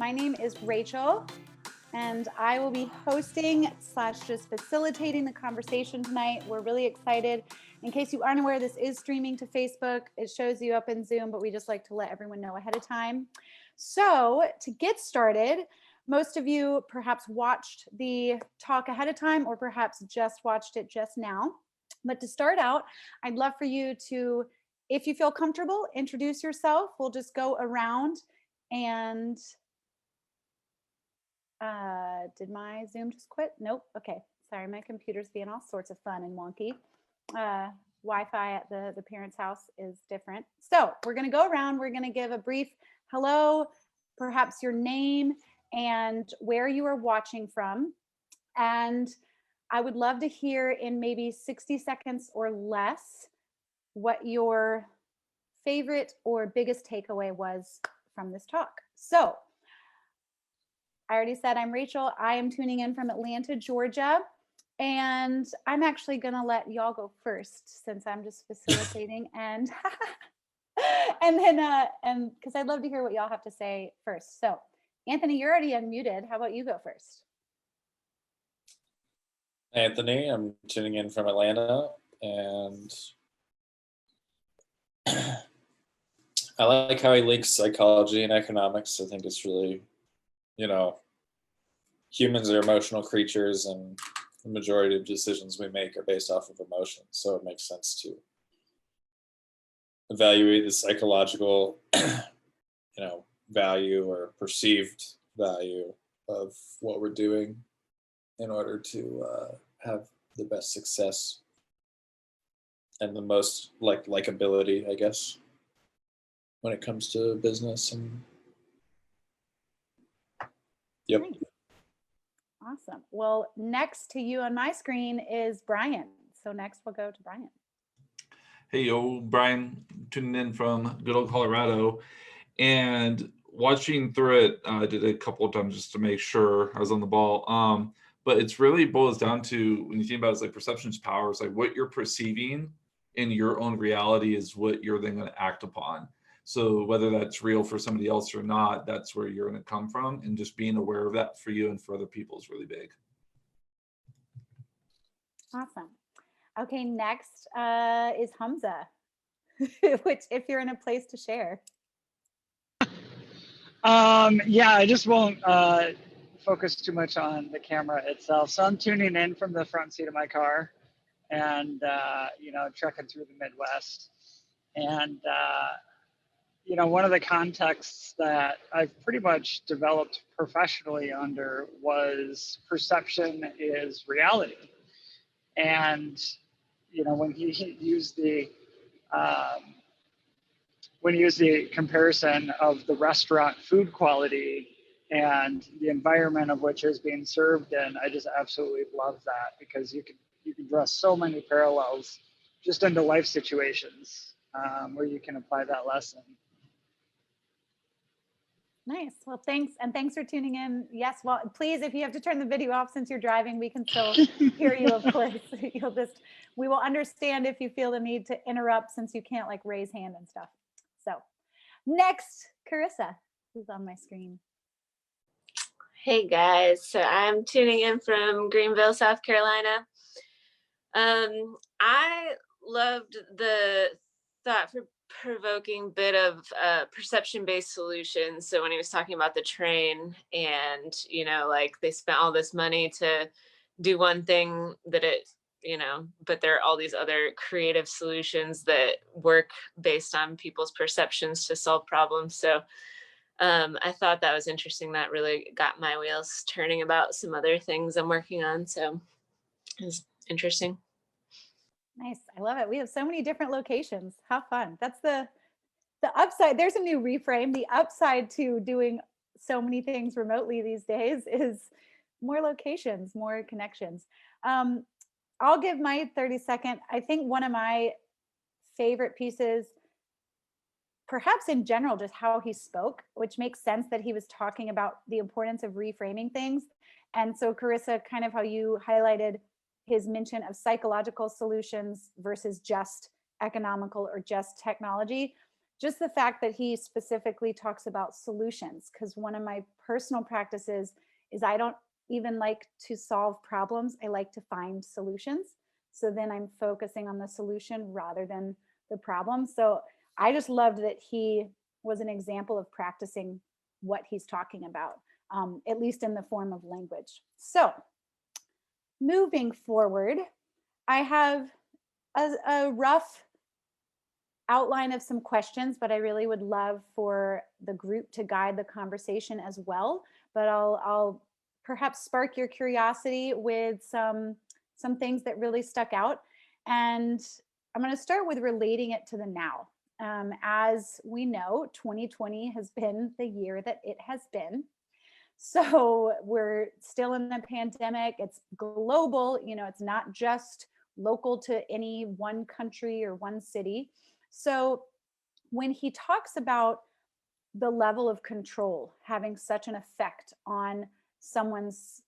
My name is Rachel, and I will be hosting / just facilitating the conversation tonight. We're really excited. In case you aren't aware, this is streaming to Facebook. It shows you up in Zoom, but we just like to let everyone know ahead of time. So to get started, most of you perhaps watched the talk ahead of time or perhaps just watched it just now. But to start out, I'd love for you to, if you feel comfortable, introduce yourself. We'll just go around and did my Zoom just quit? Nope. Okay. Sorry, my computer's being all sorts of fun and wonky. Wi-Fi at the parents' house is different. So we're going to go around. We're going to give a brief hello, perhaps your name and where you are watching from. And I would love to hear in maybe 60 seconds or less what your favorite or biggest takeaway was from this talk. So I already said I'm Rachel. I am tuning in from Atlanta, Georgia. And I'm actually going to let y'all go first since I'm just facilitating and and because I'd love to hear what y'all have to say first. So Anthony, you're already unmuted. How about you go first? Anthony, I'm tuning in from Atlanta, and I like how he links psychology and economics. I think it's really, humans are emotional creatures, and the majority of decisions we make are based off of emotions. So it makes sense to evaluate the psychological, value or perceived value of what we're doing in order to have the best success and the most likability, I guess, when it comes to business. And yep. Nice. Awesome. Well, next to you on my screen is Brian. So next we'll go to Brian. Hey, yo, Brian, tuning in from good old Colorado, and watching through it, I did it a couple of times just to make sure I was on the ball. But it's really boils down to, when you think about it, it's like perception's power. It's like what you're perceiving in your own reality is what you're then going to act upon. So whether that's real for somebody else or not, that's where you're going to come from. And just being aware of that for you and for other people is really big. Awesome. Okay, next is Hamza, which if you're in a place to share. Yeah, I just won't focus too much on the camera itself. So I'm tuning in from the front seat of my car and, trekking through the Midwest. And, one of the contexts that I've pretty much developed professionally under was perception is reality. And, when he used the comparison of the restaurant food quality and the environment of which is being served in, I just absolutely love that, because you can draw so many parallels just into life situations where you can apply that lesson. Nice. Well, thanks. And thanks for tuning in. Yes. Well, please, if you have to turn the video off since you're driving, we can still hear you, of course. We will understand if you feel the need to interrupt since you can't raise hand and stuff. So next, Carissa, who's on my screen. Hey guys, so I'm tuning in from Greenville, South Carolina. I loved the thought-provoking bit of perception-based solutions. So when he was talking about the train and, they spent all this money to do one thing that but there are all these other creative solutions that work based on people's perceptions to solve problems. So I thought that was interesting. That really got my wheels turning about some other things I'm working on. So it was interesting. Nice. I love it. We have so many different locations. How fun. That's the upside. There's a new reframe. The upside to doing so many things remotely these days is more locations, more connections. I'll give my 30-second. I think one of my favorite pieces, perhaps in general, just how he spoke, which makes sense that he was talking about the importance of reframing things. And so Carissa, kind of how you highlighted his mention of psychological solutions versus just economical or just technology. just the fact that he specifically talks about solutions, because one of my personal practices is I don't even like to solve problems. I like to find solutions. So then I'm focusing on the solution rather than the problem. So I just loved that he was an example of practicing what he's talking about, at least in the form of language. So moving forward, I have a rough outline of some questions, but I really would love for the group to guide the conversation as well. But I'll perhaps spark your curiosity with some things that really stuck out. And I'm going to start with relating it to the now. As we know, 2020 has been the year that it has been. So we're still in the pandemic. It's global, it's not just local to any one country or one city. So when he talks about the level of control having such an effect on someone's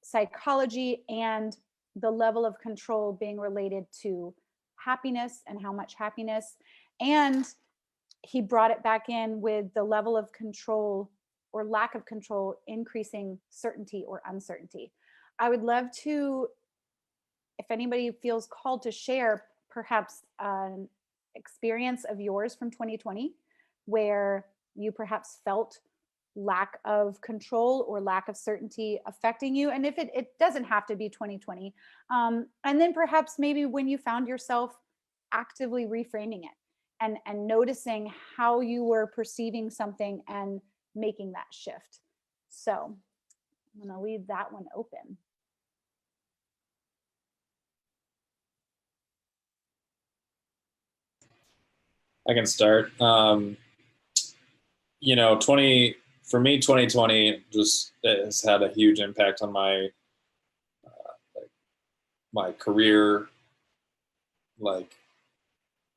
psychology and the level of control being related to happiness and how much happiness, and he brought it back in with the level of control or lack of control increasing certainty or uncertainty. I would love to, if anybody feels called to share perhaps an experience of yours from 2020 where you perhaps felt lack of control or lack of certainty affecting you. And if it doesn't have to be 2020. And then perhaps maybe when you found yourself actively reframing it and noticing how you were perceiving something and making that shift. So I'm going to leave that one open. I can start. For me, 2020 just has had a huge impact on my my career,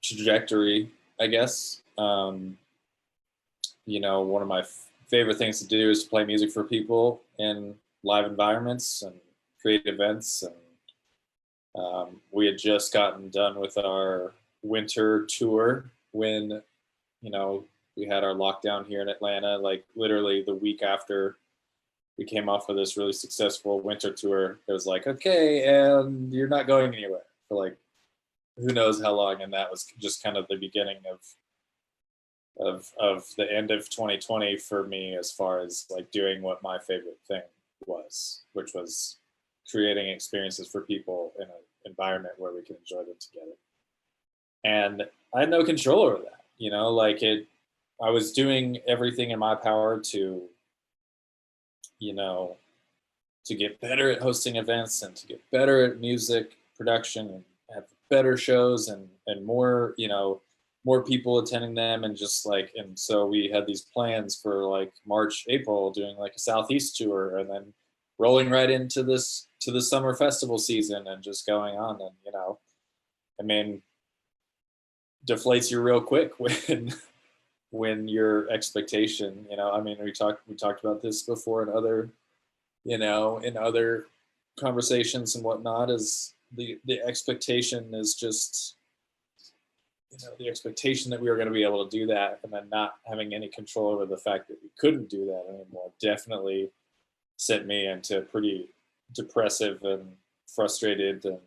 trajectory, I guess. One of my favorite things to do is to play music for people in live environments and create events. And we had just gotten done with our winter tour when, we had our lockdown here in Atlanta, like literally the week after we came off of this really successful winter tour. It was like, okay, and you're not going anywhere for like, who knows how long. And that was just kind of the beginning of the end of 2020 for me, as far as like doing what my favorite thing was, which was creating experiences for people in an environment where we can enjoy them together. And I had no control over that, I was doing everything in my power to get better at hosting events and to get better at music production and have better shows and more, more people attending them. And and so we had these plans for like March, April, doing like a Southeast tour and then rolling right into the summer festival season and just going on. And, deflates you real quick when your expectation, we talked about this before in other, in other conversations and whatnot, is the expectation is just, the expectation that we were going to be able to do that, and then not having any control over the fact that we couldn't do that anymore definitely sent me into a pretty depressive and frustrated and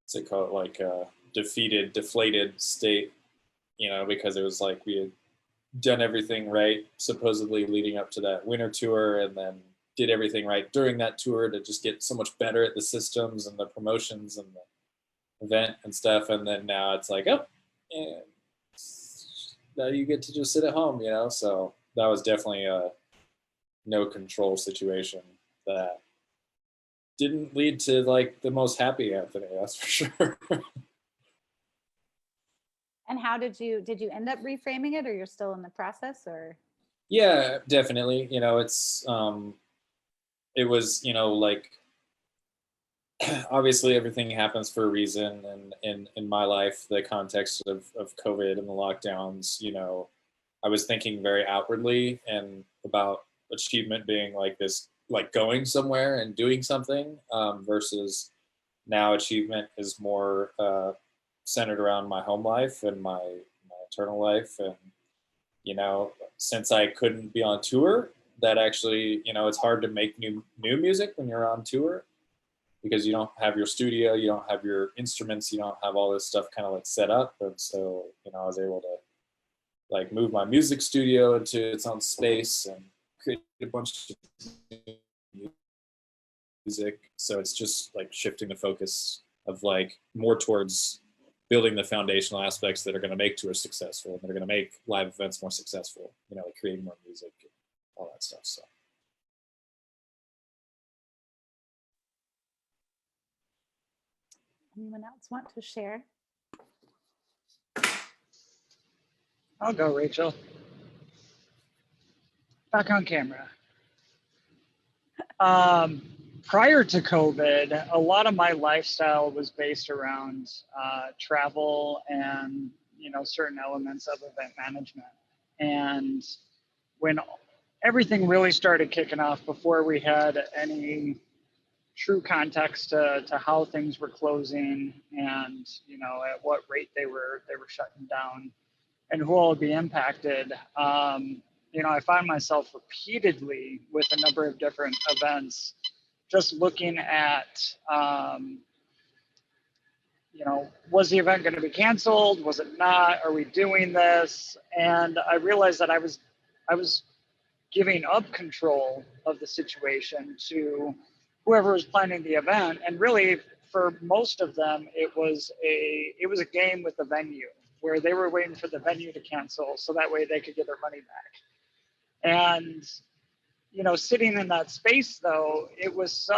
what's it called, like deflated state, because it was like we had done everything right supposedly leading up to that winter tour, and then did everything right during that tour to just get so much better at the systems and the promotions and the event and stuff. And then now it's like, oh, and now you get to just sit at home, So that was definitely a no control situation that didn't lead to like the most happy Anthony, that's for sure. And how did you end up reframing it, or you're still in the process, or? Yeah, definitely. It was, obviously everything happens for a reason. And in my life, the context of COVID and the lockdowns, I was thinking very outwardly and about achievement being like this, like going somewhere and doing something, versus now achievement is more centered around my home life and my internal life. And, you know, since I couldn't be on tour, that actually, you know, it's hard to make new music when you're on tour, because you don't have your studio, you don't have your instruments, you don't have all this stuff kind of like set up. And so, you know, I was able to like move my music studio into its own space and create a bunch of music. So it's just like shifting the focus of like more towards building the foundational aspects that are going to make tours successful and that are going to make live events more successful, you know, like creating more music and all that stuff. So. Anyone else want to share? I'll go, Rachel. Back on camera. Prior to COVID, a lot of my lifestyle was based around travel and, you know, certain elements of event management. And when everything really started kicking off, before we had any true context to how things were closing and, you know, at what rate they were shutting down and who all would be impacted, you know, I found myself repeatedly with a number of different events, just looking at, you know, was the event going to be canceled? Was it not? Are we doing this? And I realized that I was giving up control of the situation to whoever was planning the event. And really, for most of them, it was a game with the venue, where they were waiting for the venue to cancel so that way they could get their money back. And, you know, sitting in that space, though, it was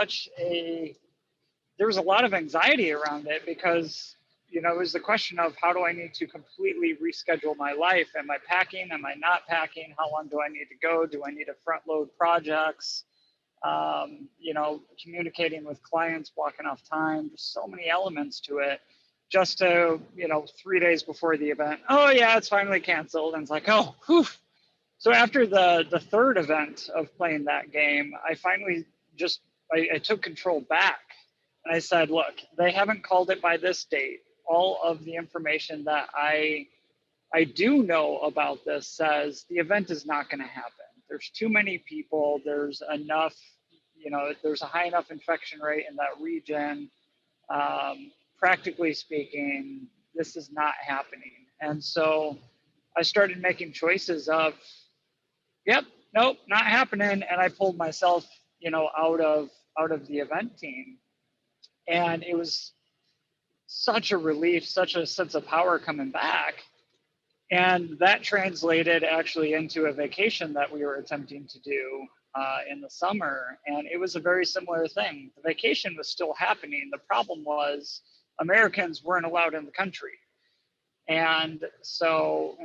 there was a lot of anxiety around it, because, you know, it was the question of, how do I need to completely reschedule my life? Am I packing? Am I not packing? How long do I need to go? Do I need to front load projects? You know, communicating with clients, blocking off time, there's so many elements to it, just to, you know, 3 days before the event, oh yeah, it's finally canceled. And it's like, oh, whew. So after the third event of playing that game, I finally just, I took control back. And I said, look, they haven't called it by this date. All of the information that I do know about this says the event is not going to happen. There's too many people. There's enough, you know, there's a high enough infection rate in that region. Practically speaking, this is not happening. And so I started making choices of, yep, nope, not happening. And I pulled myself, you know, out of the event team. And it was such a relief, such a sense of power coming back. And that translated actually into a vacation that we were attempting to do in the summer. And it was a very similar thing. The vacation was still happening. The problem was Americans weren't allowed in the country. And so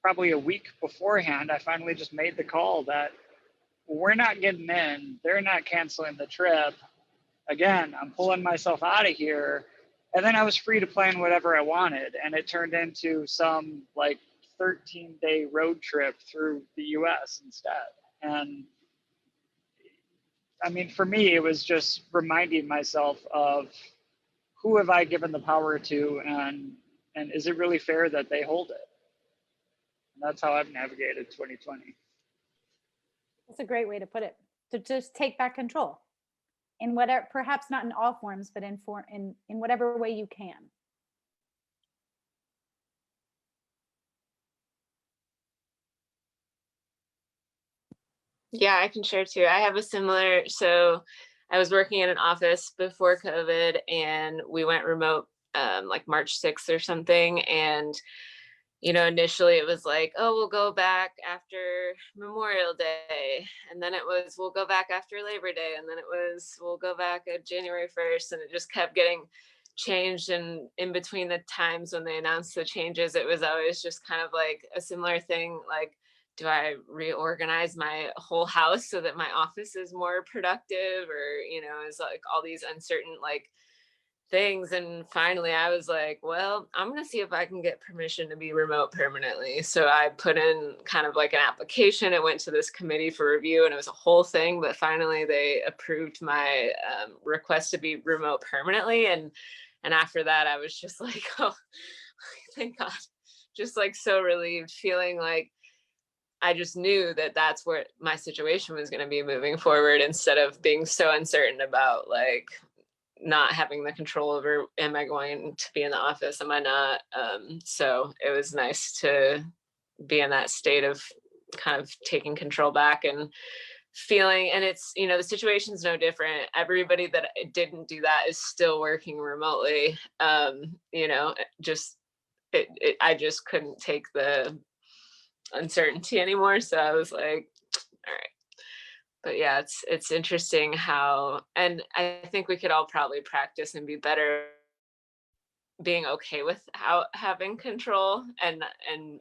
probably a week beforehand, I finally just made the call that we're not getting in. They're not canceling the trip. Again, I'm pulling myself out of here. And then I was free to plan whatever I wanted. And it turned into some like 13-day road trip through the US instead. And I mean, for me, it was just reminding myself of, who have I given the power to, and is it really fair that they hold it? And that's how I've navigated 2020. That's a great way to put it. To just take back control in whatever, perhaps not in all forms, but in whatever way you can. Yeah, I can share too. I have a similar, so I was working in an office before COVID, and we went remote like March 6th or something. And, you know, initially it was like, oh, we'll go back after Memorial Day. And then it was, we'll go back after Labor Day. And then it was, we'll go back at January 1st. And it just kept getting changed. And in between the times when they announced the changes, it was always just kind of like a similar thing, like, do I reorganize my whole house so that my office is more productive, or, you know, is like all these uncertain like things. And finally I was like, well, I'm going to see if I can get permission to be remote permanently. So I put in kind of like an application. It went to this committee for review, and it was a whole thing, but finally they approved my request to be remote permanently. And And after that, I was just like, oh, thank God. Just like so relieved, feeling like I just knew that that's where my situation was going to be moving forward, instead of being so uncertain about like not having the control over, am I going to be in the office? Am I not? So it was nice to be in that state of kind of taking control back and feeling, and it's, you know, the situation's no different. Everybody that didn't do that is still working remotely. You know, just I just couldn't take the uncertainty anymore. So I was like, all right. But yeah, it's interesting how, and I think we could all probably practice and be better being okay with how having control, and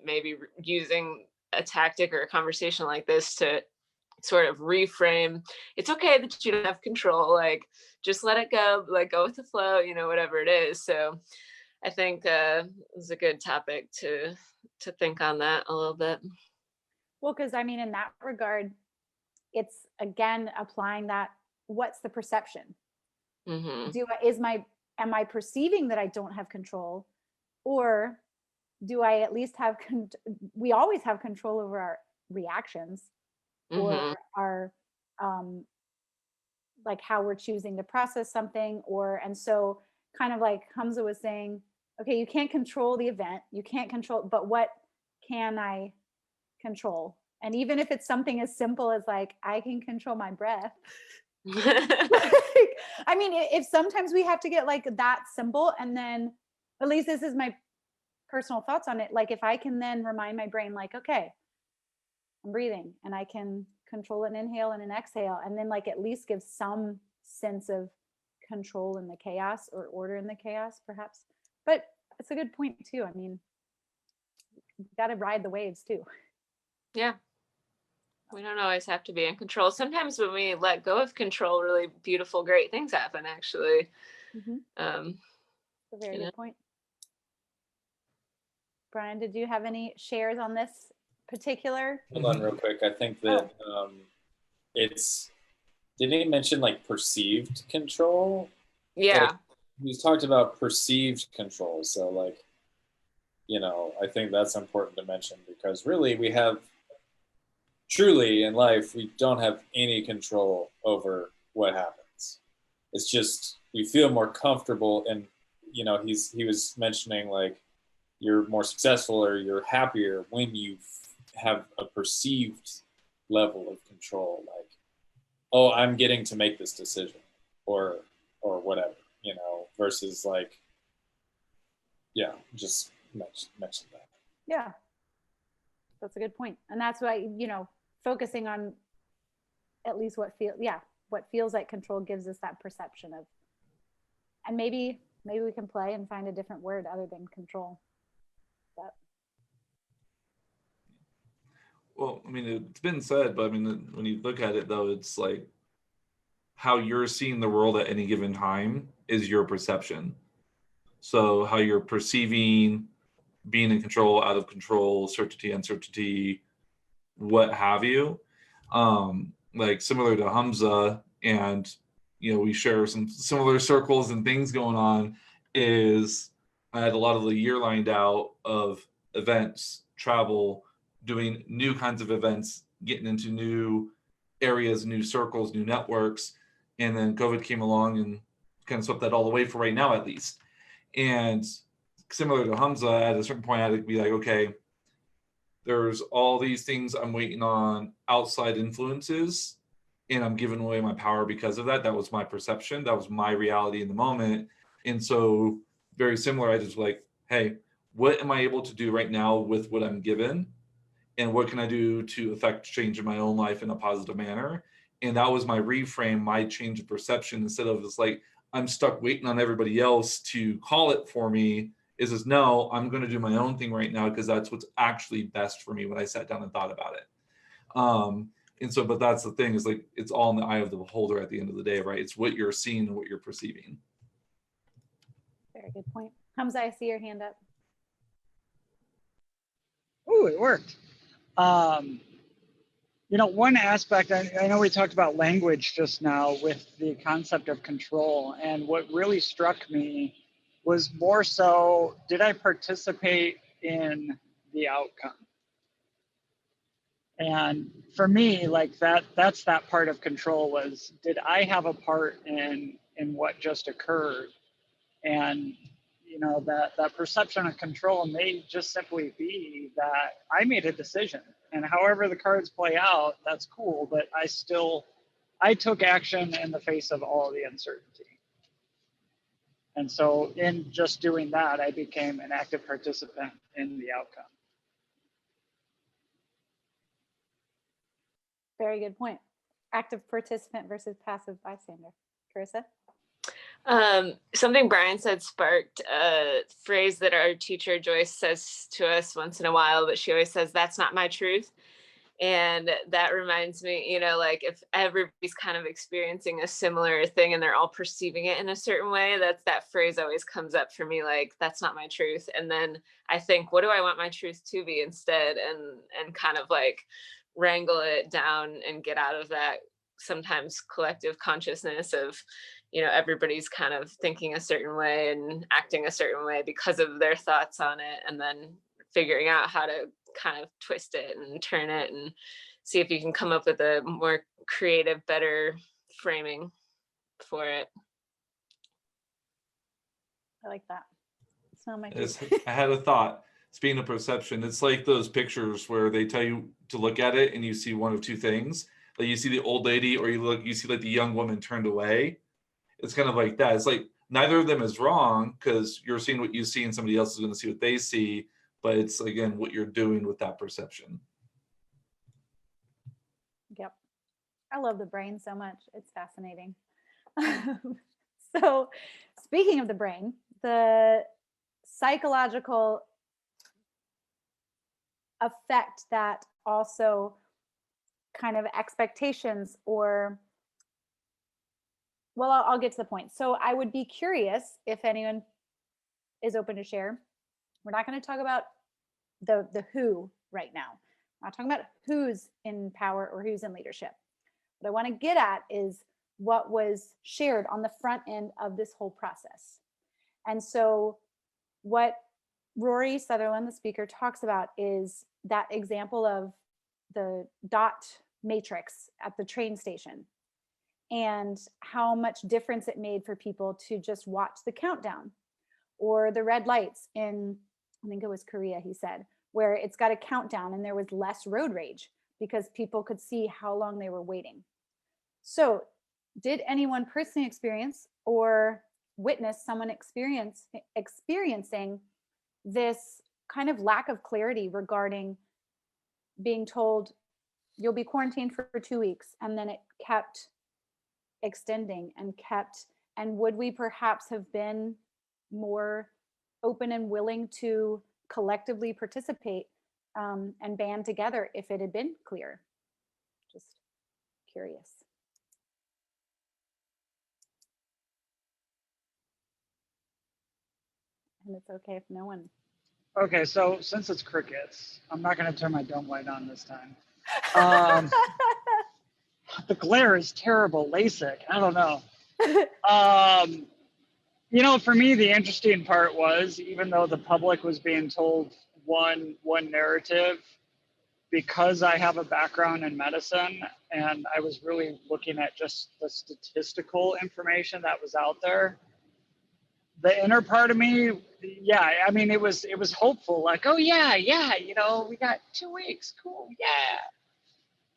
maybe using a tactic or a conversation like this to sort of reframe. It's okay that you don't have control, like just let it go, like go with the flow, you know, whatever it is. So I think it's a good topic to think on that a little bit. Well, because I mean, in that regard, it's again applying that. What's the perception? Mm-hmm. Am I perceiving that I don't have control, or do I at least have? We always have control over our reactions, or Mm-hmm. our like how we're choosing to process something, or and so kind of like Hamza was saying, okay, you can't control the event, you can't control, but what can I control? And even if it's something as simple as like I can control my breath. Like, I mean, if sometimes we have to get like that simple, and then at least this is my personal thoughts on it. Like if I can then remind my brain, like, okay, I'm breathing and I can control an inhale and an exhale, and then like at least give some sense of control in the chaos, or order in the chaos, perhaps. But it's a good point too. I mean, you got to ride the waves too. Yeah. We don't always have to be in control. Sometimes when we let go of control, really beautiful, great things happen, actually. Mm-hmm. That's a very good point. Brian, did you have any shares on this particular? Hold on real quick. I think that it's, did he mention like perceived control? Yeah. Like, he's talked about perceived control. So like, you know, I think that's important to mention, because really we have, truly in life, we don't have any control over what happens. It's just, we feel more comfortable, and, you know, he was mentioning like, you're more successful or you're happier when you have a perceived level of control, like, oh, I'm getting to make this decision, or whatever, you know, versus like, yeah, just mention that. Yeah, that's a good point. And that's why, you know, focusing on at least what feels like control gives us that perception of, and maybe we can play and find a different word other than control. But well, I mean, it's been said, but I mean, when you look at it though, it's like how you're seeing the world at any given time is your perception. So how you're perceiving being in control, out of control, certainty, uncertainty, what have you. Like similar to Hamza, and you know, we share some similar circles and things going on, is I had a lot of the year lined out of events, travel, doing new kinds of events, getting into new areas, new circles, new networks. And then COVID came along and kind of swept that all away for right now, at least. And similar to Hamza, at a certain point, I had to be like, okay, there's all these things I'm waiting on outside influences, and I'm giving away my power because of that. That was my perception. That was my reality in the moment. And so very similar, I just like, hey, what am I able to do right now with what I'm given? And what can I do to affect change in my own life in a positive manner? And that was my reframe, my change of perception. Instead of this like, I'm stuck waiting on everybody else to call it for me, is this, no, I'm going to do my own thing right now, because that's what's actually best for me when I sat down and thought about it. And so, but that's the thing, is like, it's all in the eye of the beholder at the end of the day, right? It's what you're seeing and what you're perceiving. very good point. Hamza, I see your hand up. Oh, it worked. You know, one aspect, I know we talked about language just now with the concept of control, and what really struck me was more so, did I participate in the outcome? And for me, like that's that part of control was, did I have a part in what just occurred? And you know, that perception of control may just simply be that I made a decision, and however the cards play out, that's cool, but I took action in the face of all the uncertainty. And so in just doing that, I became an active participant in the outcome. Very good point. Active participant versus passive bystander. Carissa? Something Brian said sparked a phrase that our teacher Joyce says to us once in a while, but she always says, "That's not my truth." And that reminds me, you know, like if everybody's kind of experiencing a similar thing and they're all perceiving it in a certain way, that phrase always comes up for me, like, that's not my truth. And then I think, what do I want my truth to be instead? And kind of like wrangle it down and get out of that sometimes collective consciousness of, you know, everybody's kind of thinking a certain way and acting a certain way because of their thoughts on it, and then figuring out how to kind of twist it and turn it and see if you can come up with a more creative, better framing for it. I like that. It's not my It's, truth. I had a thought. Speaking of perception, it's like those pictures where they tell you to look at it and you see one of two things. Like you see the old lady, or you see like the young woman turned away. It's kind of like that. It's like neither of them is wrong, because you're seeing what you see and somebody else is going to see what they see. But it's, again, what you're doing with that perception. Yep. I love the brain so much. It's fascinating. So speaking of the brain, the psychological effect that also kind of expectations or, well, I'll get to the point. So I would be curious if anyone is open to share. We're not going to talk about the who right now. I'm not talking about who's in power or who's in leadership. What I want to get at is what was shared on the front end of this whole process. And so what Rory Sutherland, the speaker, talks about is that example of the dot matrix at the train station and how much difference it made for people to just watch the countdown, or the red lights in, I think it was Korea, he said, where it's got a countdown and there was less road rage because people could see how long they were waiting. So did anyone personally experience or witness someone experiencing this kind of lack of clarity regarding being told you'll be quarantined for 2 weeks, and then it kept extending and would we perhaps have been more open and willing to collectively participate and band together if it had been clear? Just curious. And it's okay if no one. Okay, so since it's crickets, I'm not going to turn my dome light on this time. The glare is terrible. LASIK, I don't know. You know, for me, the interesting part was, even though the public was being told one narrative, because I have a background in medicine and I was really looking at just the statistical information that was out there, the inner part of me, yeah, I mean, it was hopeful, like, oh yeah, you know, we got 2 weeks, cool, yeah.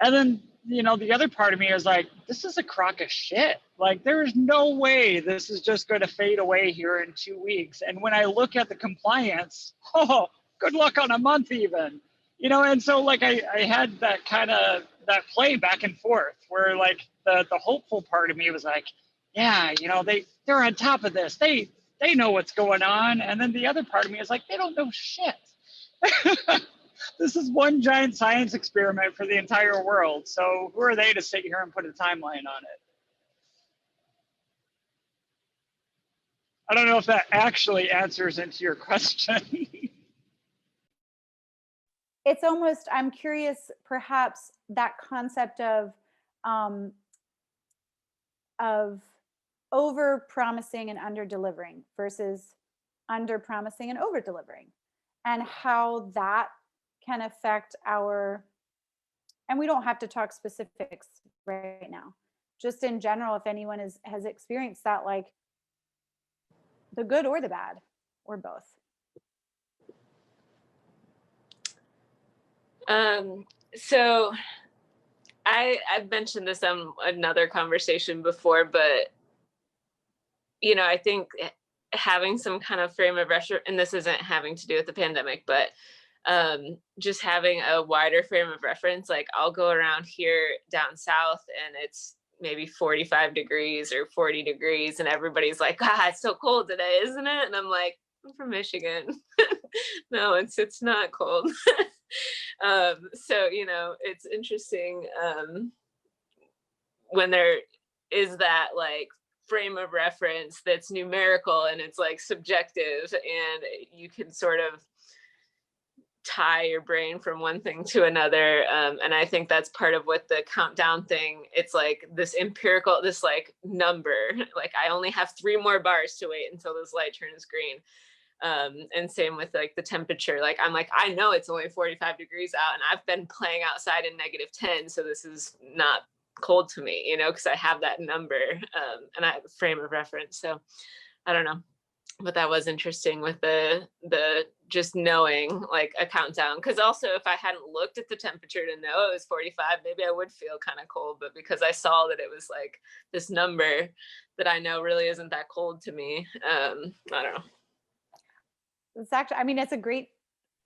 And then, you know, the other part of me is like, this is a crock of shit. Like, there's no way this is just going to fade away here in 2 weeks. And when I look at the compliance, oh, good luck on a month even. You know, and so like I had that kind of that play back and forth where like the hopeful part of me was like, yeah, you know, they're on top of this. They know what's going on. And then the other part of me is like, they don't know shit. This is one giant science experiment for the entire world. So who are they to sit here and put a timeline on it? I don't know if that actually answers into your question. It's almost, I'm curious, perhaps that concept of over promising and under delivering versus under promising and over delivering, and how that can affect our, and we don't have to talk specifics right now, just in general, if anyone has experienced that, like the good or the bad or both. So I've mentioned this on another conversation before, but I think having some kind of frame of reference, and this isn't having to do with the pandemic, but just having a wider frame of reference. Like I'll go around here down south and it's maybe 45 degrees or 40 degrees and everybody's like, it's so cold today, isn't it? And I'm like, I'm from Michigan. No, it's not cold. So it's interesting when there is that like frame of reference that's numerical and it's like subjective, and you can sort of tie your brain from one thing to another. And I think that's part of what the countdown thing, it's like this empirical, this like number, like I only have 3 more bars to wait until this light turns green. And same with like the temperature. Like I'm like, I know it's only 45 degrees out and I've been playing outside in -10. So this is not cold to me, because I have that number and I have a frame of reference. So I don't know. But that was interesting with the just knowing like a countdown. Because also if I hadn't looked at the temperature to know it was 45, maybe I would feel kind of cold. But because I saw that it was like this number that I know really isn't that cold to me, I don't know. It's actually, I mean, it's a great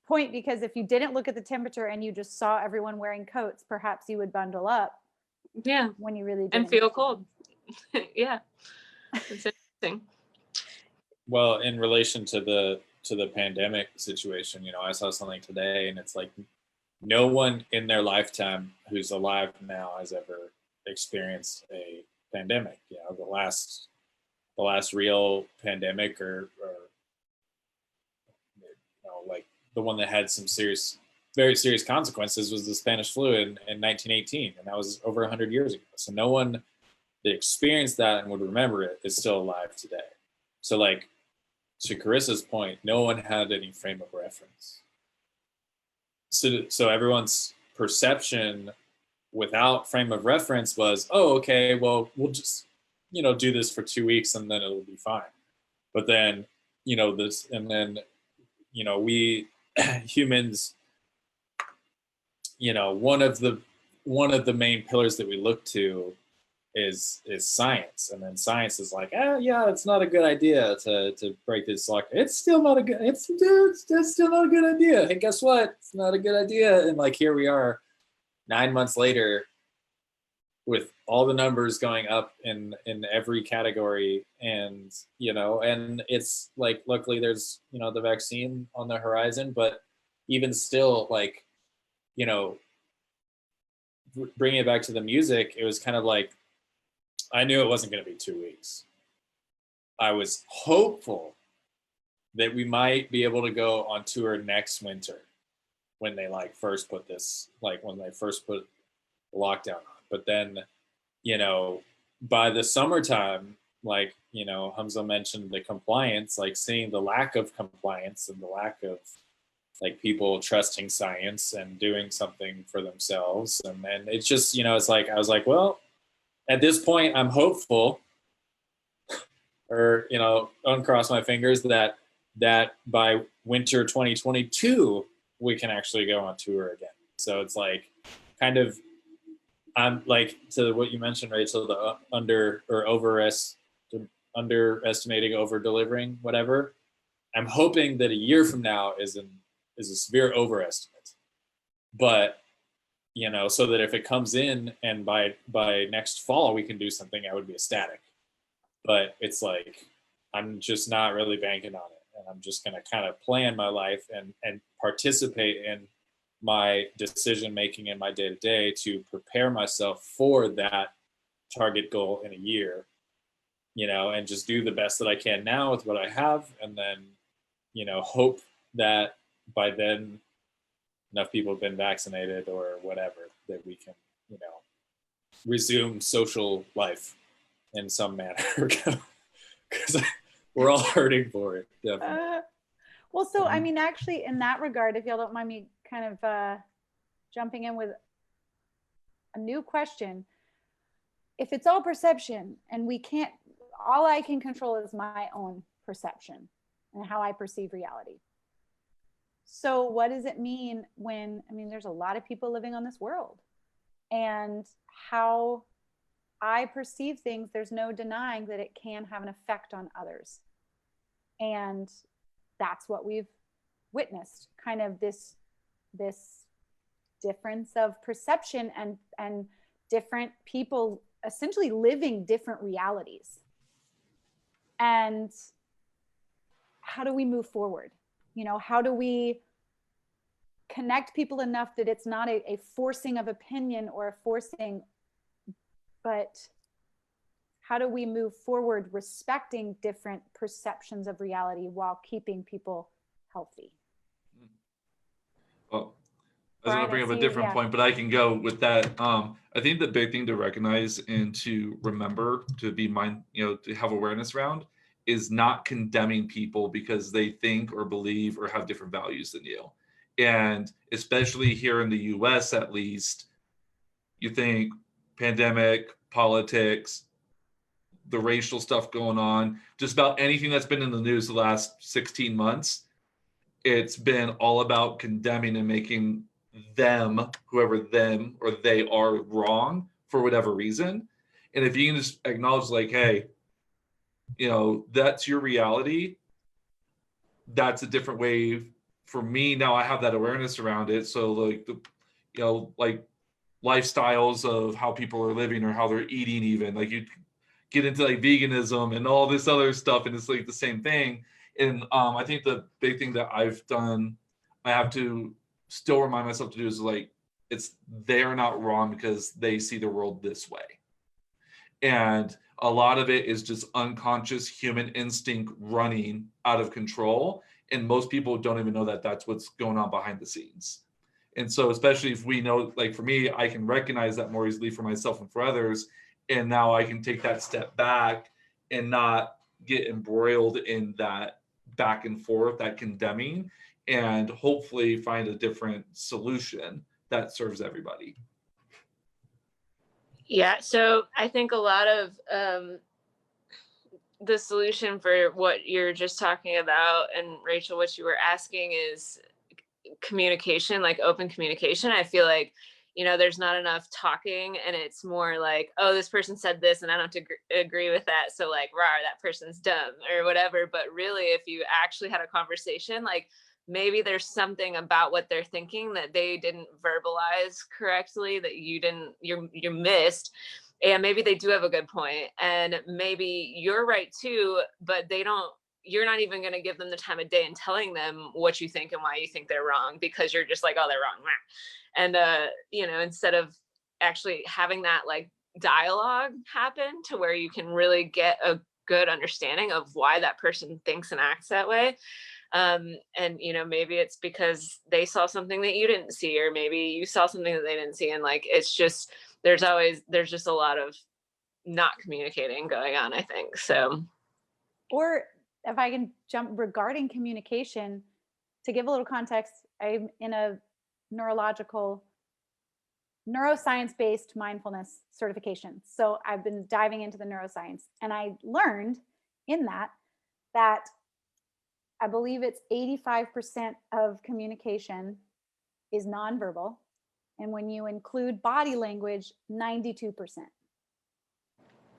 point, because if you didn't look at the temperature and you just saw everyone wearing coats, perhaps you would bundle up. Yeah. When you really didn't and feel cold. Yeah. It's interesting. Well, in relation to the pandemic situation, I saw something today, and it's like no one in their lifetime who's alive now has ever experienced a pandemic. The last real pandemic, or like the one that had some very serious consequences, was the Spanish flu in 1918, and that was over 100 years ago. So no one that experienced that and would remember it is still alive today. So like, to Carissa's point, no one had any frame of reference. So everyone's perception without frame of reference was, oh, okay, well, we'll just, do this for 2 weeks and then it'll be fine. But then, we humans, one of the main pillars that we look to is science, and then science is like, yeah, it's not a good idea to break this lock. It's still not a good. It's still not a good idea. And guess what? It's not a good idea. And like here we are, 9 months later, with all the numbers going up in every category, and and it's like, luckily there's the vaccine on the horizon, but even still, like bringing it back to the music, it was kind of like, I knew it wasn't going to be 2 weeks. I was hopeful that we might be able to go on tour next winter when they first put lockdown on. But then, by the summertime, Hamza mentioned the compliance, seeing the lack of compliance and the lack of people trusting science and doing something for themselves. And then it's just, it's like, I was like, well, at this point, I'm hopeful, or, uncross my fingers that by winter 2022, we can actually go on tour again. So it's like, kind of, I'm like, to what you mentioned, Rachel, the underestimating, over delivering, whatever. I'm hoping that a year from now is a severe overestimate, but so that if it comes in and by next fall we can do something, I would be ecstatic. But it's like, I'm just not really banking on it, and I'm just going to kind of plan my life and participate in my decision making in my day-to-day to prepare myself for that target goal in a year, and just do the best that I can now with what I have, and then hope that by then enough people have been vaccinated or whatever, that we can, resume social life in some manner. Because We're all hurting for it, definitely. Well, so I Mhm. mean, actually, in that regard, if y'all don't mind me kind of jumping in with a new question, if it's all perception and we can't, all I can control is my own perception and how I perceive reality. So, what does it mean when, I mean, there's a lot of people living on this world, and how I perceive things, there's no denying that it can have an effect on others. And that's what we've witnessed, kind of this difference of perception, and different people essentially living different realities. And how do we move forward? You know, how do we connect people enough that it's not a forcing of opinion or a forcing, but how do we move forward respecting different perceptions of reality while keeping people healthy? Well, I was going Brian, to bring I up see a you. different Yeah. point, but I can go with that. I think the big thing to recognize and to remember, to be to have awareness around, is not condemning people because they think or believe or have different values than you. And especially here in the US, at least, you think pandemic, politics, the racial stuff going on, just about anything that's been in the news the last 16 months, it's been all about condemning and making them, whoever them or they are, wrong for whatever reason. And if you can just acknowledge, like, hey, that's your reality, that's a different way for me. Now I have that awareness around it. So like like lifestyles of how people are living or how they're eating, even like you get into like veganism and all this other stuff, and it's like the same thing. And I think the big thing that I've done, I have to still remind myself to do, is like, they're not wrong because they see the world this way. And a lot of it is just unconscious human instinct running out of control. And most people don't even know that that's what's going on behind the scenes. And so, especially if we know, like for me, I can recognize that more easily for myself and for others. And now I can take that step back and not get embroiled in that back and forth, that condemning, and hopefully find a different solution that serves everybody. Yeah, so I think a lot of the solution for what you're just talking about, and Rachel, what you were asking, is communication, like open communication. I feel like, there's not enough talking, and it's more like, oh, this person said this and I don't have to agree with that, so like, rah, that person's dumb or whatever. But really, if you actually had a conversation, like maybe there's something about what they're thinking that they didn't verbalize correctly, that you missed. And maybe they do have a good point, and maybe you're right too, but you're not even going to give them the time of day and telling them what you think and why you think they're wrong, because you're just like, oh, they're wrong. And instead of actually having that like dialogue happen to where you can really get a good understanding of why that person thinks and acts that way. And maybe it's because they saw something that you didn't see, or maybe you saw something that they didn't see, and like, it's just, there's just a lot of not communicating going on, I think. So, Or if I can jump regarding communication, to give a little context, I'm in a neuroscience-based mindfulness certification. So I've been diving into the neuroscience, and I learned in that I believe it's 85% of communication is nonverbal. And when you include body language, 92%.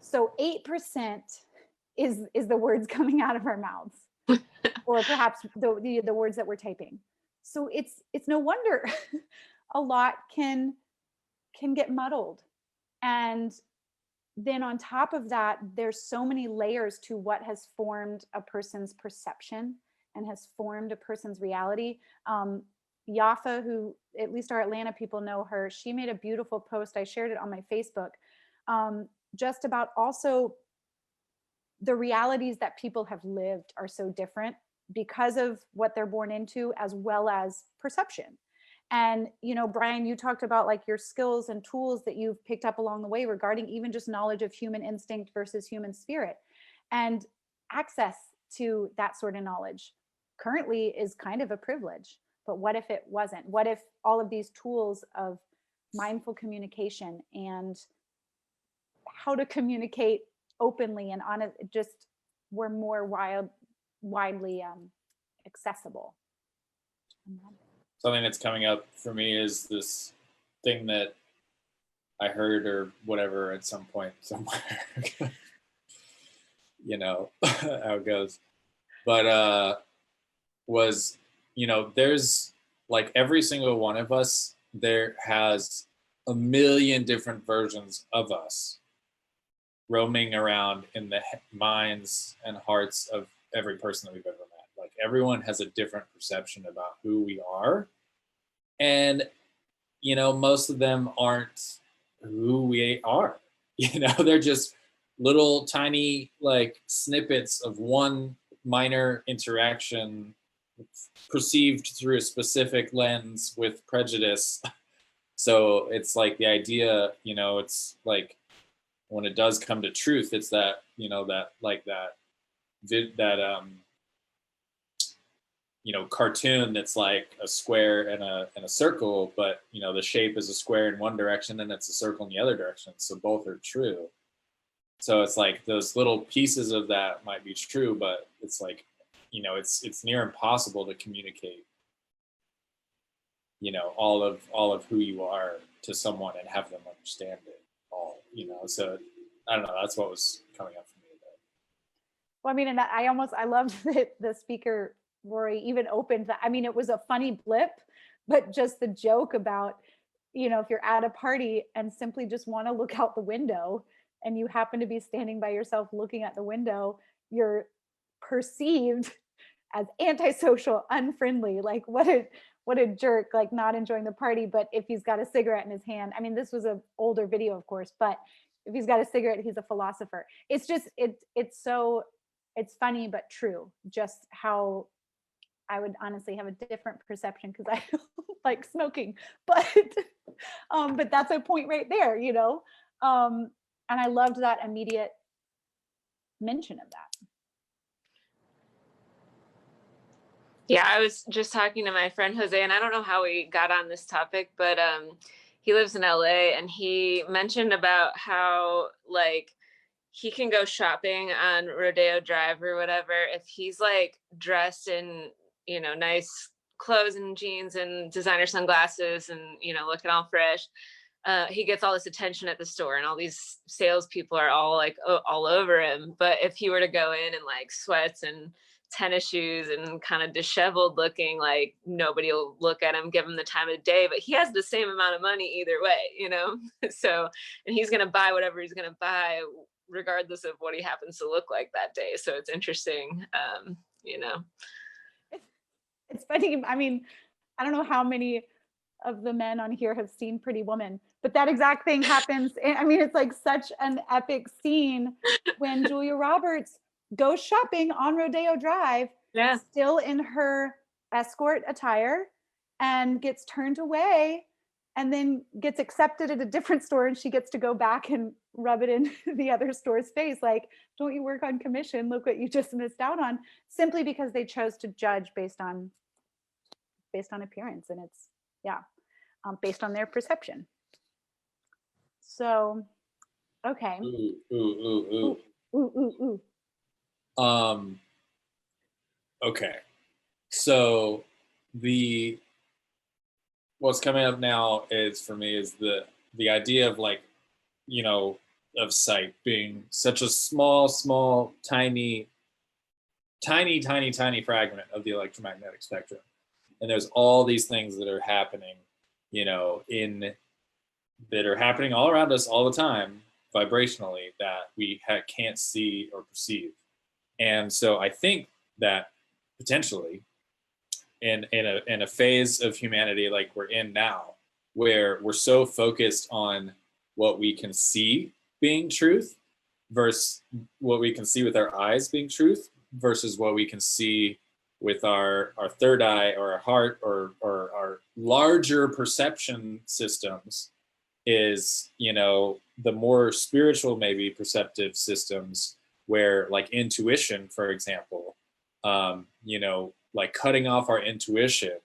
So 8% is the words coming out of our mouths, or perhaps the words that we're typing. So it's no wonder a lot can get muddled. And then on top of that, there's so many layers to what has formed a person's perception and has formed a person's reality. Yafa, who at least our Atlanta people know her, she made a beautiful post. I shared it on my Facebook, just about also the realities that people have lived are so different because of what they're born into, as well as perception. And, Brian, you talked about like your skills and tools that you've picked up along the way regarding even just knowledge of human instinct versus human spirit, and access to that sort of knowledge currently is kind of a privilege. But what if it wasn't? What if all of these tools of mindful communication and how to communicate openly and honest just were more widely accessible? Something that's coming up for me is this thing that I heard or whatever at some point somewhere. You know how it goes. But was, you know, there's like every single one of us there has a million different versions of us roaming around in the minds and hearts of every person that we've ever met. Like everyone has a different perception about who we are. And, you know, most of them aren't who we are. You know, they're just little tiny like snippets of one minor interaction perceived through a specific lens with prejudice. So it's like the idea, you know, it's like when it does come to truth, it's that, you know, that like that you know, cartoon that's like a square and a circle, but you know, the shape is a square in one direction and it's a circle in the other direction. So both are true. So it's like those little pieces of that might be true, but it's like, you know, it's near impossible to communicate, you know, all of who you are to someone and have them understand it all, you know. So I don't know, that's what was coming up for me today. Well, I mean, and I loved that the speaker, Rory, even opened that. I mean, it was a funny blip, but just the joke about, you know, if you're at a party and simply just want to look out the window and you happen to be standing by yourself looking at the window, you're perceived as antisocial, unfriendly, like what a jerk, like not enjoying the party. But if he's got a cigarette in his hand, I mean, this was an older video, of course, but if he's got a cigarette, he's a philosopher. It's just, it's funny, but true, just how I would honestly have a different perception because I don't like smoking, but that's a point right there, you know? And I loved that immediate mention of that. Yeah, I was just talking to my friend Jose, and I don't know how we got on this topic, but he lives in LA, and he mentioned about how like he can go shopping on Rodeo Drive or whatever if he's like dressed in, you know, nice clothes and jeans and designer sunglasses and, you know, looking all fresh. He gets all this attention at the store and all these salespeople are all like all over him. But if he were to go in like sweats and tennis shoes and kind of disheveled looking, like nobody will look at him, give him the time of day, but he has the same amount of money either way, you know? So, and he's going to buy whatever he's going to buy regardless of what he happens to look like that day. So it's interesting, you know. It's funny. I mean, I don't know how many of the men on here have seen Pretty Woman, but that exact thing happens. I mean, it's like such an epic scene when Julia Roberts goes shopping on Rodeo Drive, Yeah, still in her escort attire, and gets turned away and then gets accepted at a different store, and she gets to go back and rub it in the other store's face like, don't you work on commission? Look what you just missed out on, simply because they chose to judge based on appearance. And it's, yeah, based on their perception. So, okay. Ooh. Okay. So what's coming up now is for me is the idea of like, you know, of sight being such a small, tiny fragment of the electromagnetic spectrum. And there's all these things that are happening, you know, that are happening all around us all the time, vibrationally, that we can't see or perceive. And so I think that potentially in a phase of humanity like we're in now, where we're so focused on what we can see being truth versus what we can see with our eyes being truth versus what we can see with our third eye or our heart or our larger perception systems, is, you know, the more spiritual, maybe perceptive systems where like intuition, for example, you know, like cutting off our intuition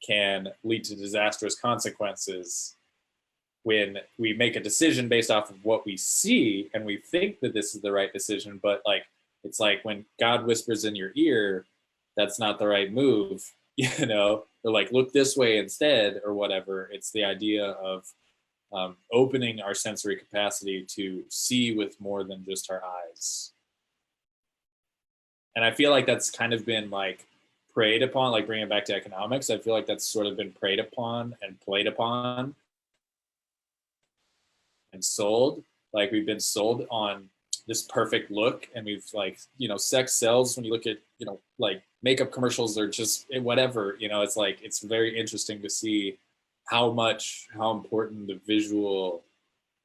can lead to disastrous consequences when we make a decision based off of what we see and we think that this is the right decision, but like it's like when God whispers in your ear, that's not the right move, you know, or like look this way instead or whatever. It's the idea of opening our sensory capacity to see with more than just our eyes. And I feel like that's kind of been like preyed upon, like bringing it back to economics. I feel like that's sort of been preyed upon and played upon and sold. Like we've been sold on this perfect look, and we've like, you know, sex sells. When you look at, you know, like makeup commercials or just whatever, you know, it's like, it's very interesting to see how important the visual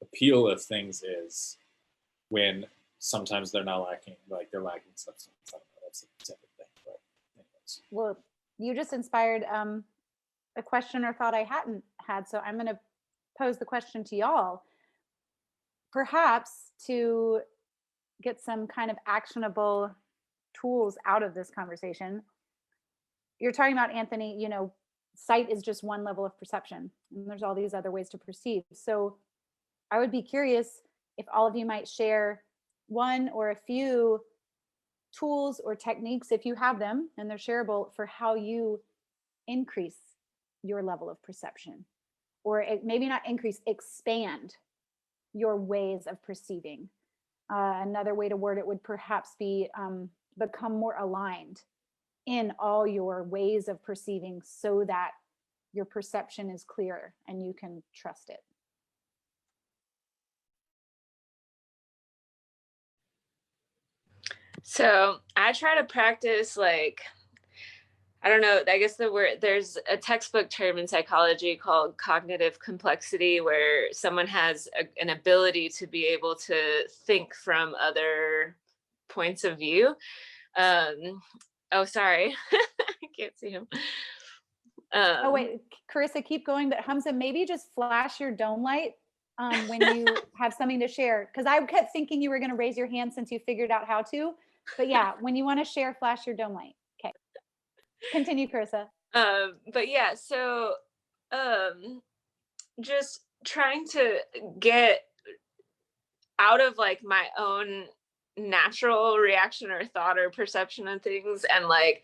appeal of things is when sometimes they're not lacking, like they're lacking substance. I don't know, that's a separate thing, but anyways. Well, you just inspired a question or thought I hadn't had. So I'm going to pose the question to y'all. Perhaps to get some kind of actionable tools out of this conversation. You're talking about, Anthony, you know, sight is just one level of perception, and there's all these other ways to perceive. So I would be curious if all of you might share one or a few tools or techniques, if you have them and they're shareable, for how you increase your level of perception, or maybe not increase, expand your ways of perceiving. Another way to word it would perhaps be become more aligned in all your ways of perceiving so that your perception is clearer and you can trust it. So I try to practice, like, I don't know, I guess the word, there's a textbook term in psychology called cognitive complexity, where someone has an ability to be able to think from other points of view. Oh, sorry, I can't see him. Oh, wait, Carissa, keep going. But Hamza, maybe just flash your dome light when you have something to share. Because I kept thinking you were going to raise your hand since you figured out how to. But yeah, when you want to share, flash your dome light. Okay. Continue, Carissa. But yeah, so just trying to get out of like my own natural reaction or thought or perception of things, and like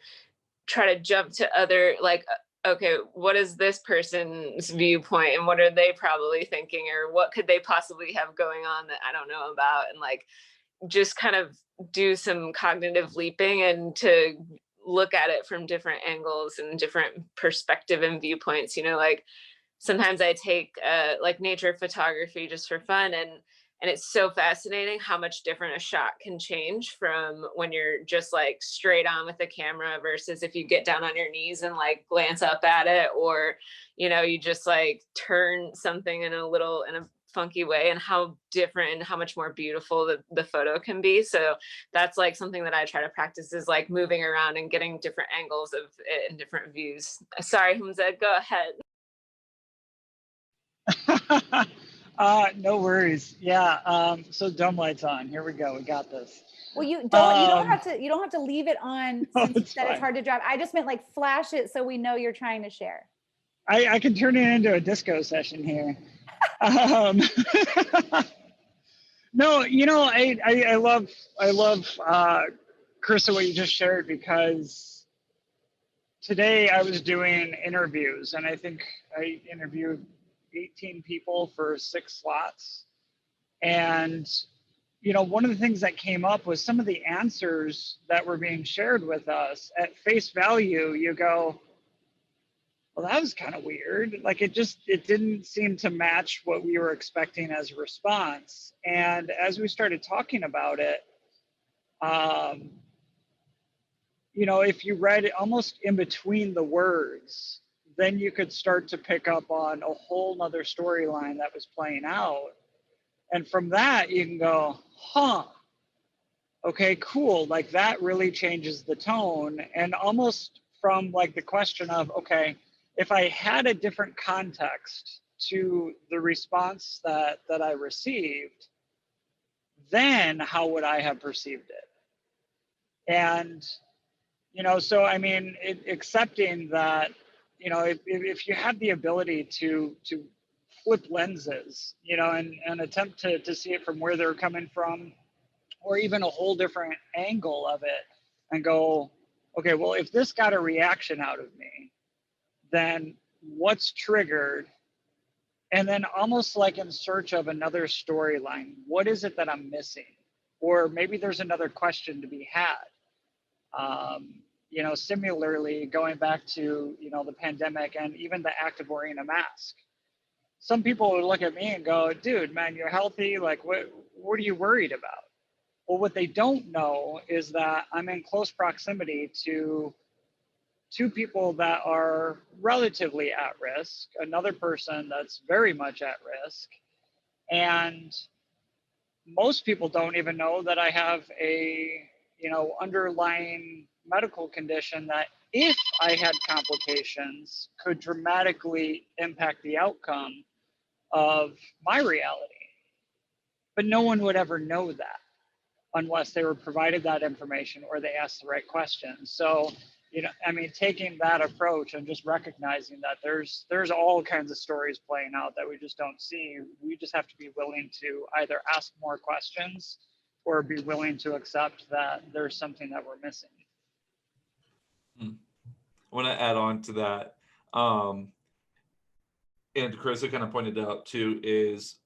try to jump to other, like, okay, what is this person's viewpoint and what are they probably thinking, or what could they possibly have going on that I don't know about, and like just kind of do some cognitive leaping and to look at it from different angles and different perspective and viewpoints. You know, like sometimes I take like nature photography just for fun, and it's so fascinating how much different a shot can change from when you're just like straight on with the camera versus if you get down on your knees and like glance up at it, or, you know, you just like turn something in a funky way, and how different and how much more beautiful the photo can be. So that's like something that I try to practice, is like moving around and getting different angles of it and different views. Sorry, Hamza, go ahead. No worries. Yeah. So dome lights on. Here we go. We got this. Well, you don't have to leave it on No, since you it's said it's fine. hard to drive. I just meant like flash it so we know you're trying to share. I can turn it into a disco session here. No, you know, I love Carissa, what you just shared, because today I was doing interviews, and I think I interviewed 18 people for 6 slots. And, you know, one of the things that came up was some of the answers that were being shared with us. At face value, you go, well, that was kind of weird. Like it didn't seem to match what we were expecting as a response. And as we started talking about it, you know, if you read it almost in between the words, then you could start to pick up on a whole nother storyline that was playing out. And from that, you can go, huh, okay, cool. Like that really changes the tone. And almost from like the question of, okay, if I had a different context to the response that I received, then how would I have perceived it? And You know, so I mean, accepting that, you know, if you have the ability to flip lenses, you know, and attempt to see it from where they're coming from, or even a whole different angle of it, and go, okay, well, if this got a reaction out of me, then what's triggered? And then almost like in search of another storyline, what is it that I'm missing? Or maybe there's another question to be had. You know, similarly, going back to, you know, the pandemic and even the act of wearing a mask. Some people would look at me and go, dude, man, you're healthy. Like, what are you worried about? Well, what they don't know is that I'm in close proximity to two people that are relatively at risk, another person that's very much at risk. And most people don't even know that I have a, you know, underlying medical condition that, if I had complications, could dramatically impact the outcome of my reality. But no one would ever know that unless they were provided that information or they asked the right questions. So, you know, I mean, taking that approach and just recognizing that there's all kinds of stories playing out that we just don't see. We just have to be willing to either ask more questions or be willing to accept that there's something that we're missing. I want to add on to that. And Chris kind of pointed out too, is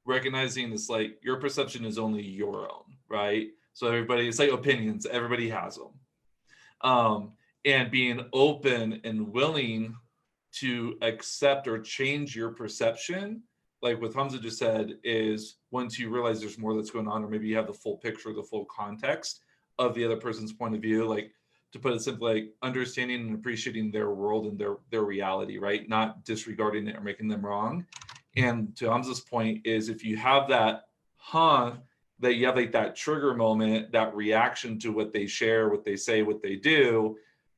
recognizing this, like, your perception is only your own, right? So everybody, it's like opinions, everybody has them. And being open and willing to accept or change your perception, like what Hamza just said, is once you realize there's more that's going on, or maybe you have the full picture, the full context of the other person's point of view, like, to put it simply, like understanding and appreciating their world and their reality, right? Not disregarding it or making them wrong. And to Hamza's point is, if you have that, that you have like that trigger moment, that reaction to what they share, what they say, what they do,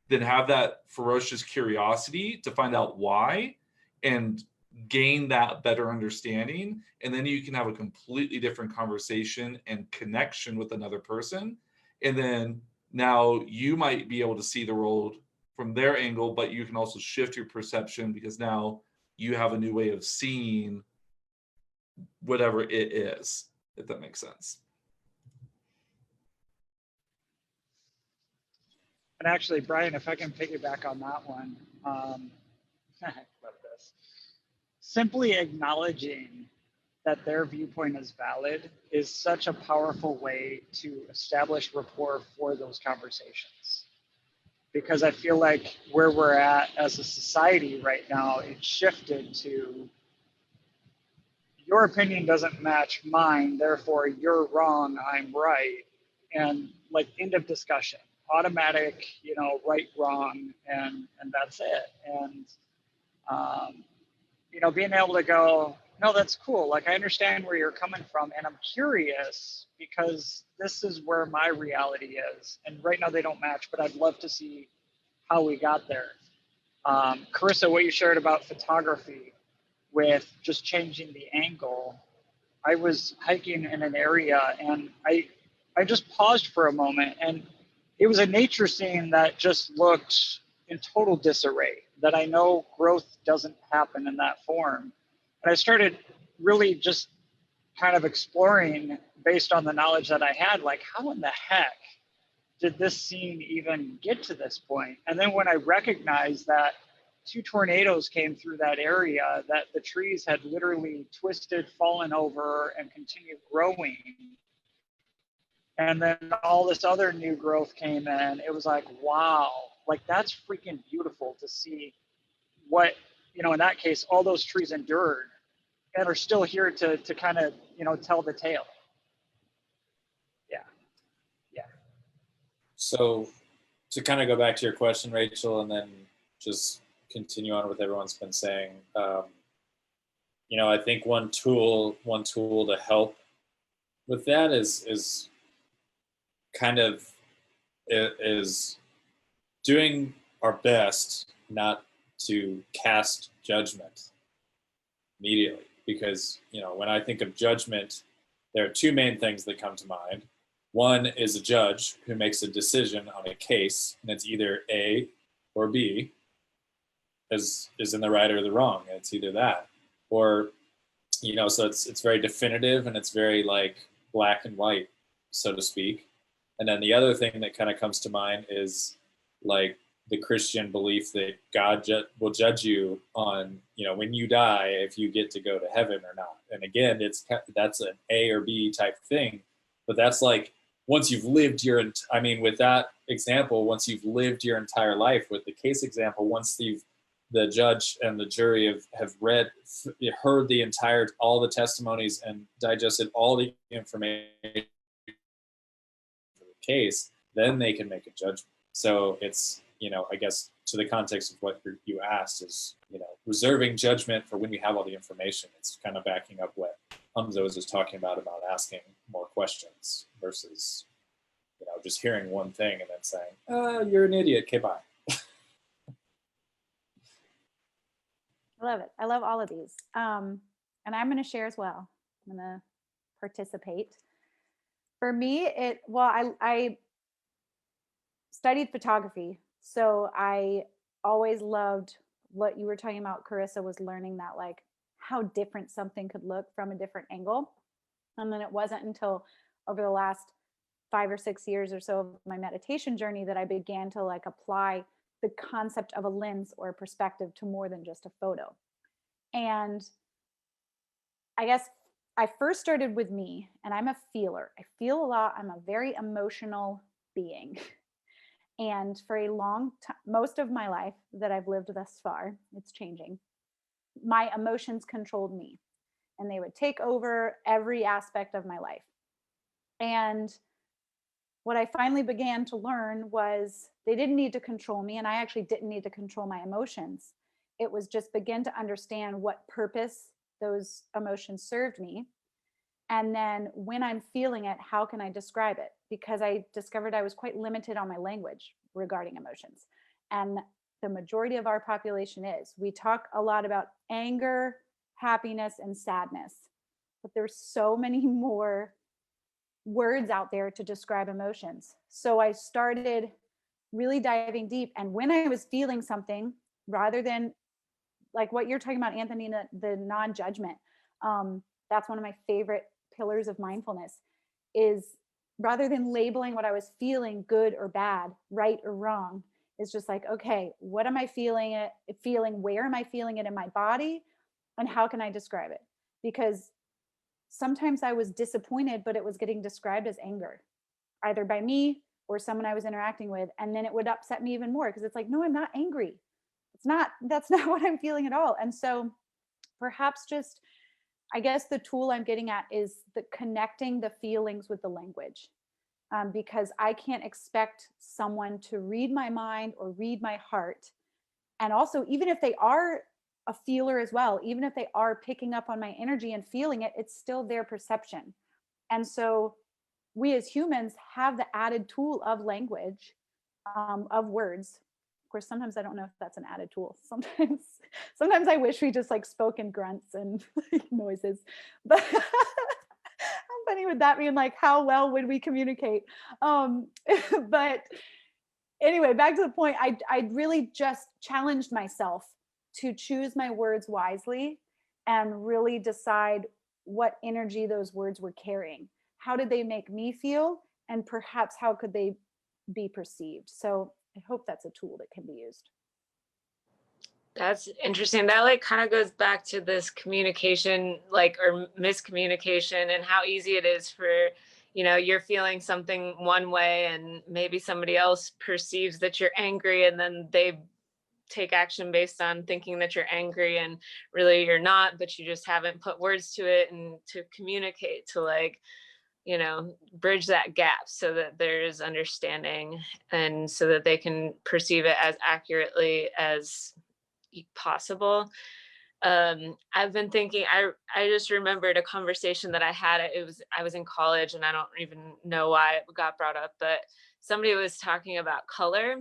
then have that ferocious curiosity to find out why and gain that better understanding. And then you can have a completely different conversation and connection with another person. And then now you might be able to see the world from their angle, but you can also shift your perception because now you have a new way of seeing whatever it is, if that makes sense. And actually, Brian, if I can piggyback on that one, I love this. Simply acknowledging that their viewpoint is valid is such a powerful way to establish rapport for those conversations. Because I feel like where we're at as a society right now, it's shifted to, your opinion doesn't match mine, therefore you're wrong, I'm right. And like, end of discussion, automatic, you know, right, wrong, and that's it. And, you know, being able to go, no, that's cool. Like, I understand where you're coming from, and I'm curious because this is where my reality is. And right now they don't match, but I'd love to see how we got there. Carissa, what you shared about photography with just changing the angle. I was hiking in an area and I just paused for a moment, and it was a nature scene that just looked in total disarray, that I know growth doesn't happen in that form. And I started really just kind of exploring based on the knowledge that I had, like, how in the heck did this scene even get to this point? And then when I recognized that 2 tornadoes came through that area, that the trees had literally twisted, fallen over, and continued growing. And then all this other new growth came in. It was like, wow, like, that's freaking beautiful to see what, you know, in that case, all those trees endured and are still here to kind of, you know, tell the tale. Yeah. Yeah. So to kind of go back to your question, Rachel, and then just continue on with everyone's been saying, you know, I think one tool to help with that is kind of is doing our best not to cast judgment immediately, because, you know, when I think of judgment, there are 2 main things that come to mind. One is a judge who makes a decision on a case, and it's either A or B, is in the right or the wrong. And it's either that, or, you know, so it's very definitive, and it's very like black and white, so to speak. And then the other thing that kind of comes to mind is like the Christian belief that God will judge you on, you know, when you die, if you get to go to heaven or not. And again, that's an A or B type thing, but that's like once you've lived I mean, with that example, once you've lived your entire life, with the case example, once the judge and the jury have heard all the testimonies and digested all the information for the case, then they can make a judgment. So it's, you know, I guess to the context of what you asked is, you know, reserving judgment for when we have all the information. It's kind of backing up what Hamza was just talking about asking more questions versus, you know, just hearing one thing and then saying, oh, you're an idiot, okay, bye. I love it. I love all of these. And I'm going to share as well. I'm going to participate. For me, I studied photography. So I always loved what you were talking about, Carissa, was learning that like how different something could look from a different angle. And then it wasn't until over the last 5 or 6 years or so of my meditation journey that I began to like apply the concept of a lens or a perspective to more than just a photo. And I guess I first started with me, and I'm a feeler. I feel a lot. I'm a very emotional being. And for a long time, most of my life that I've lived thus far, it's changing, my emotions controlled me, and they would take over every aspect of my life. And what I finally began to learn was they didn't need to control me, and I actually didn't need to control my emotions. It was just begin to understand what purpose those emotions served me. And then when I'm feeling it, how can I describe it? Because I discovered I was quite limited on my language regarding emotions. And the majority of our population is. We talk a lot about anger, happiness, and sadness, but there's so many more words out there to describe emotions. So I started really diving deep. And when I was feeling something, rather than like what you're talking about, Anthony, the non-judgment, that's one of my favorite pillars of mindfulness, is rather than labeling what I was feeling good or bad, right or wrong, is just like, okay, what am I feeling? Where am I feeling it in my body? And how can I describe it? Because sometimes I was disappointed, but it was getting described as anger, either by me or someone I was interacting with. And then it would upset me even more because it's like, no, I'm not angry. That's not what I'm feeling at all. And so perhaps just, I guess the tool I'm getting at is the connecting the feelings with the language. Because I can't expect someone to read my mind or read my heart. And also, even if they are a feeler as well, even if they are picking up on my energy and feeling it, it's still their perception. And so we as humans have the added tool of language, of words. Of course, sometimes I don't know if that's an added tool. Sometimes I wish we just like spoke in grunts and noises. But how funny would that be? And like, how well would we communicate? But anyway, back to the point, I really just challenged myself to choose my words wisely and really decide what energy those words were carrying. How did they make me feel? And perhaps how could they be perceived? So I hope that's a tool that can be used. That's interesting. That like kind of goes back to this communication, like, or miscommunication, and how easy it is for, you know, you're feeling something one way and maybe somebody else perceives that you're angry, and then they take action based on thinking that you're angry and really you're not, but you just haven't put words to it and to communicate to, like, you know, bridge that gap so that there is understanding and so that they can perceive it as accurately as possible. I've been thinking, I just remembered a conversation that I had. I was in college, and I don't even know why it got brought up, but somebody was talking about color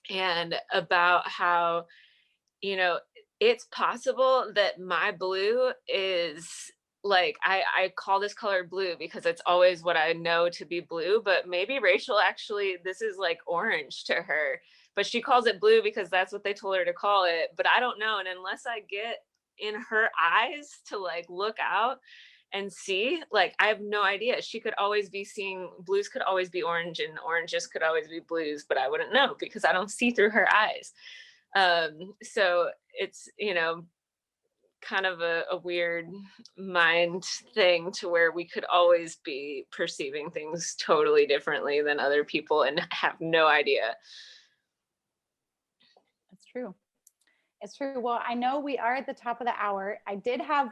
and about how, you know, it's possible that my blue is like I call this color blue because it's always what I know to be blue, but maybe Rachel actually, this is like orange to her, but she calls it blue because that's what they told her to call it. But I don't know. And unless I get in her eyes to like look out and see, like, I have no idea. She could always be seeing blues, could always be orange, and oranges could always be blues, but I wouldn't know because I don't see through her eyes. So it's, you know, kind of a weird mind thing to where we could always be perceiving things totally differently than other people and have no idea. That's true. It's true. Well, I know we are at the top of the hour. I did have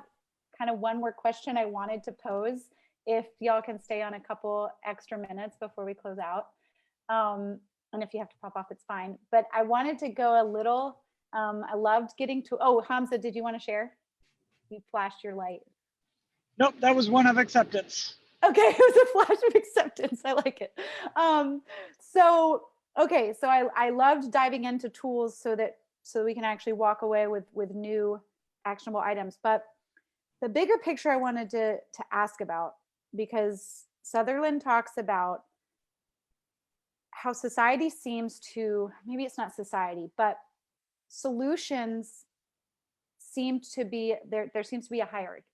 kind of one more question I wanted to pose, if y'all can stay on a couple extra minutes before we close out. And if you have to pop off, it's fine. But I wanted to go a little, I loved getting to, oh, Hamza, did you want to share? You flashed your light. Nope, that was one of acceptance. Okay, it was a flash of acceptance. I like it. So I loved diving into tools so we can actually walk away with new actionable items. But the bigger picture I wanted to ask about, because Sutherland talks about how society seems to, maybe it's not society, but solutions seem to be there seems to be a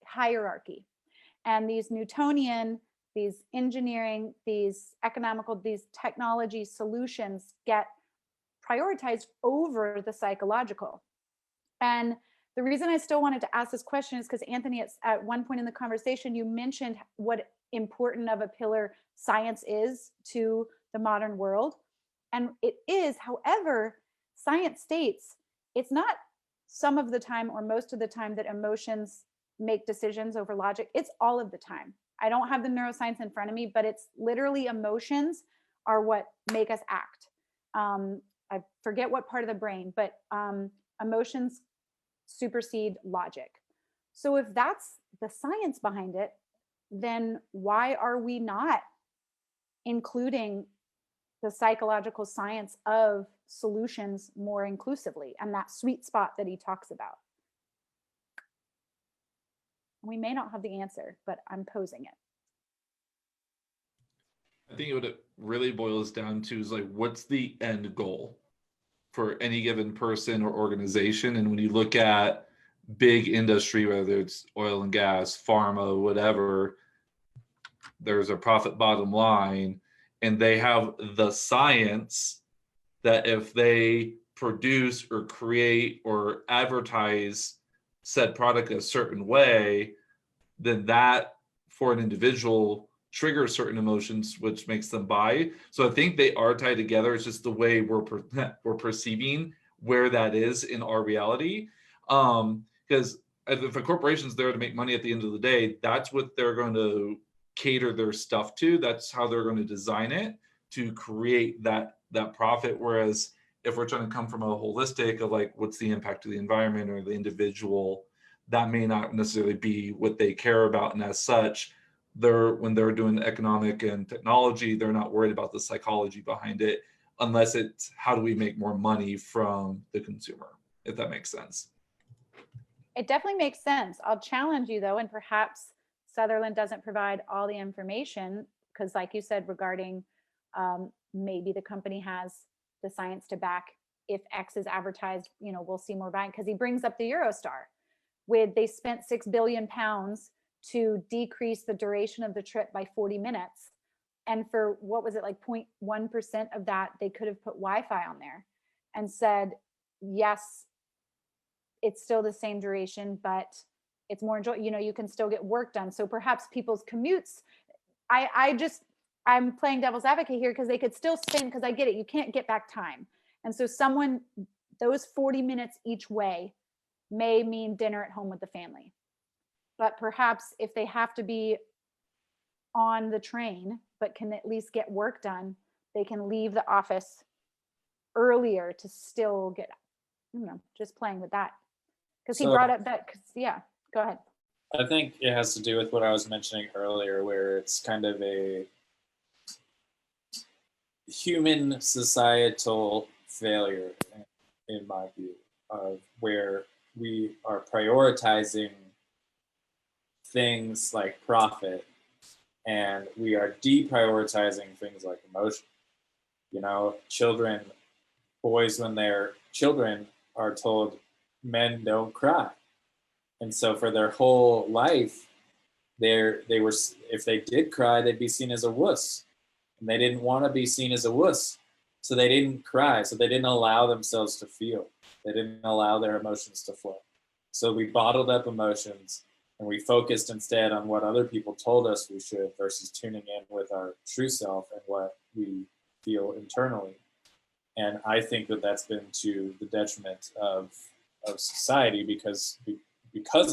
hierarchy, and these Newtonian, these engineering, these economical, these technology solutions get prioritized over the psychological. And the reason I still wanted to ask this question is because Anthony, at one point in the conversation, you mentioned what important of a pillar science is to the modern world. And it is, however, science states it's not some of the time or most of the time that emotions make decisions over logic. It's all of the time. I don't have the neuroscience in front of me, but it's literally emotions are what make us act. I forget what part of the brain, but emotions supersede logic. So if that's the science behind it, then why are we not including the psychological science of solutions more inclusively, and that sweet spot that he talks about? We may not have the answer, but I'm posing it. I think what it really boils down to is like, what's the end goal for any given person or organization? And when you look at big industry, whether it's oil and gas, pharma, whatever, there's a profit bottom line, and they have the science that if they produce or create or advertise said product a certain way, then that for an individual triggers certain emotions, which makes them buy. So I think they are tied together. It's just the way we're perceiving where that is in our reality. Because if a corporation's there to make money at the end of the day, that's what they're going to cater their stuff to. That's how they're going to design it to create that profit. Whereas if we're trying to come from a holistic of like, what's the impact to the environment or the individual, that may not necessarily be what they care about. And as such, when they're doing economic and technology, they're not worried about the psychology behind it, unless it's how do we make more money from the consumer, if that makes sense. It definitely makes sense. I'll challenge you though, and perhaps Sutherland doesn't provide all the information, because like you said, regarding maybe the company has the science to back, if X is advertised, we'll see more buying, because he brings up the Eurostar. They spent £6 billion to decrease the duration of the trip by 40 minutes. And for, what was it, like 0.1% of that, they could have put Wi-Fi on there and said, yes, it's still the same duration, but it's more enjoyable. You can still get work done. So perhaps people's commutes, I'm playing devil's advocate here, because they could still spend, because I get it, you can't get back time. And so those 40 minutes each way may mean dinner at home with the family. But perhaps if they have to be on the train, but can at least get work done, they can leave the office earlier to still get, just playing with that. Because he brought up that, yeah, go ahead. I think it has to do with what I was mentioning earlier, where it's kind of a human societal failure, in my view, of where we are prioritizing things like profit, and we are deprioritizing things like emotion. You know, children, boys, when they're children, are told men don't cry. And so for their whole life, they were, if they did cry, they'd be seen as a wuss. And they didn't want to be seen as a wuss. So they didn't cry. So they didn't allow themselves to feel. They didn't allow their emotions to flow. So we bottled up emotions and we focused instead on what other people told us we should versus tuning in with our true self and what we feel internally. And I think that that's been to the detriment of society because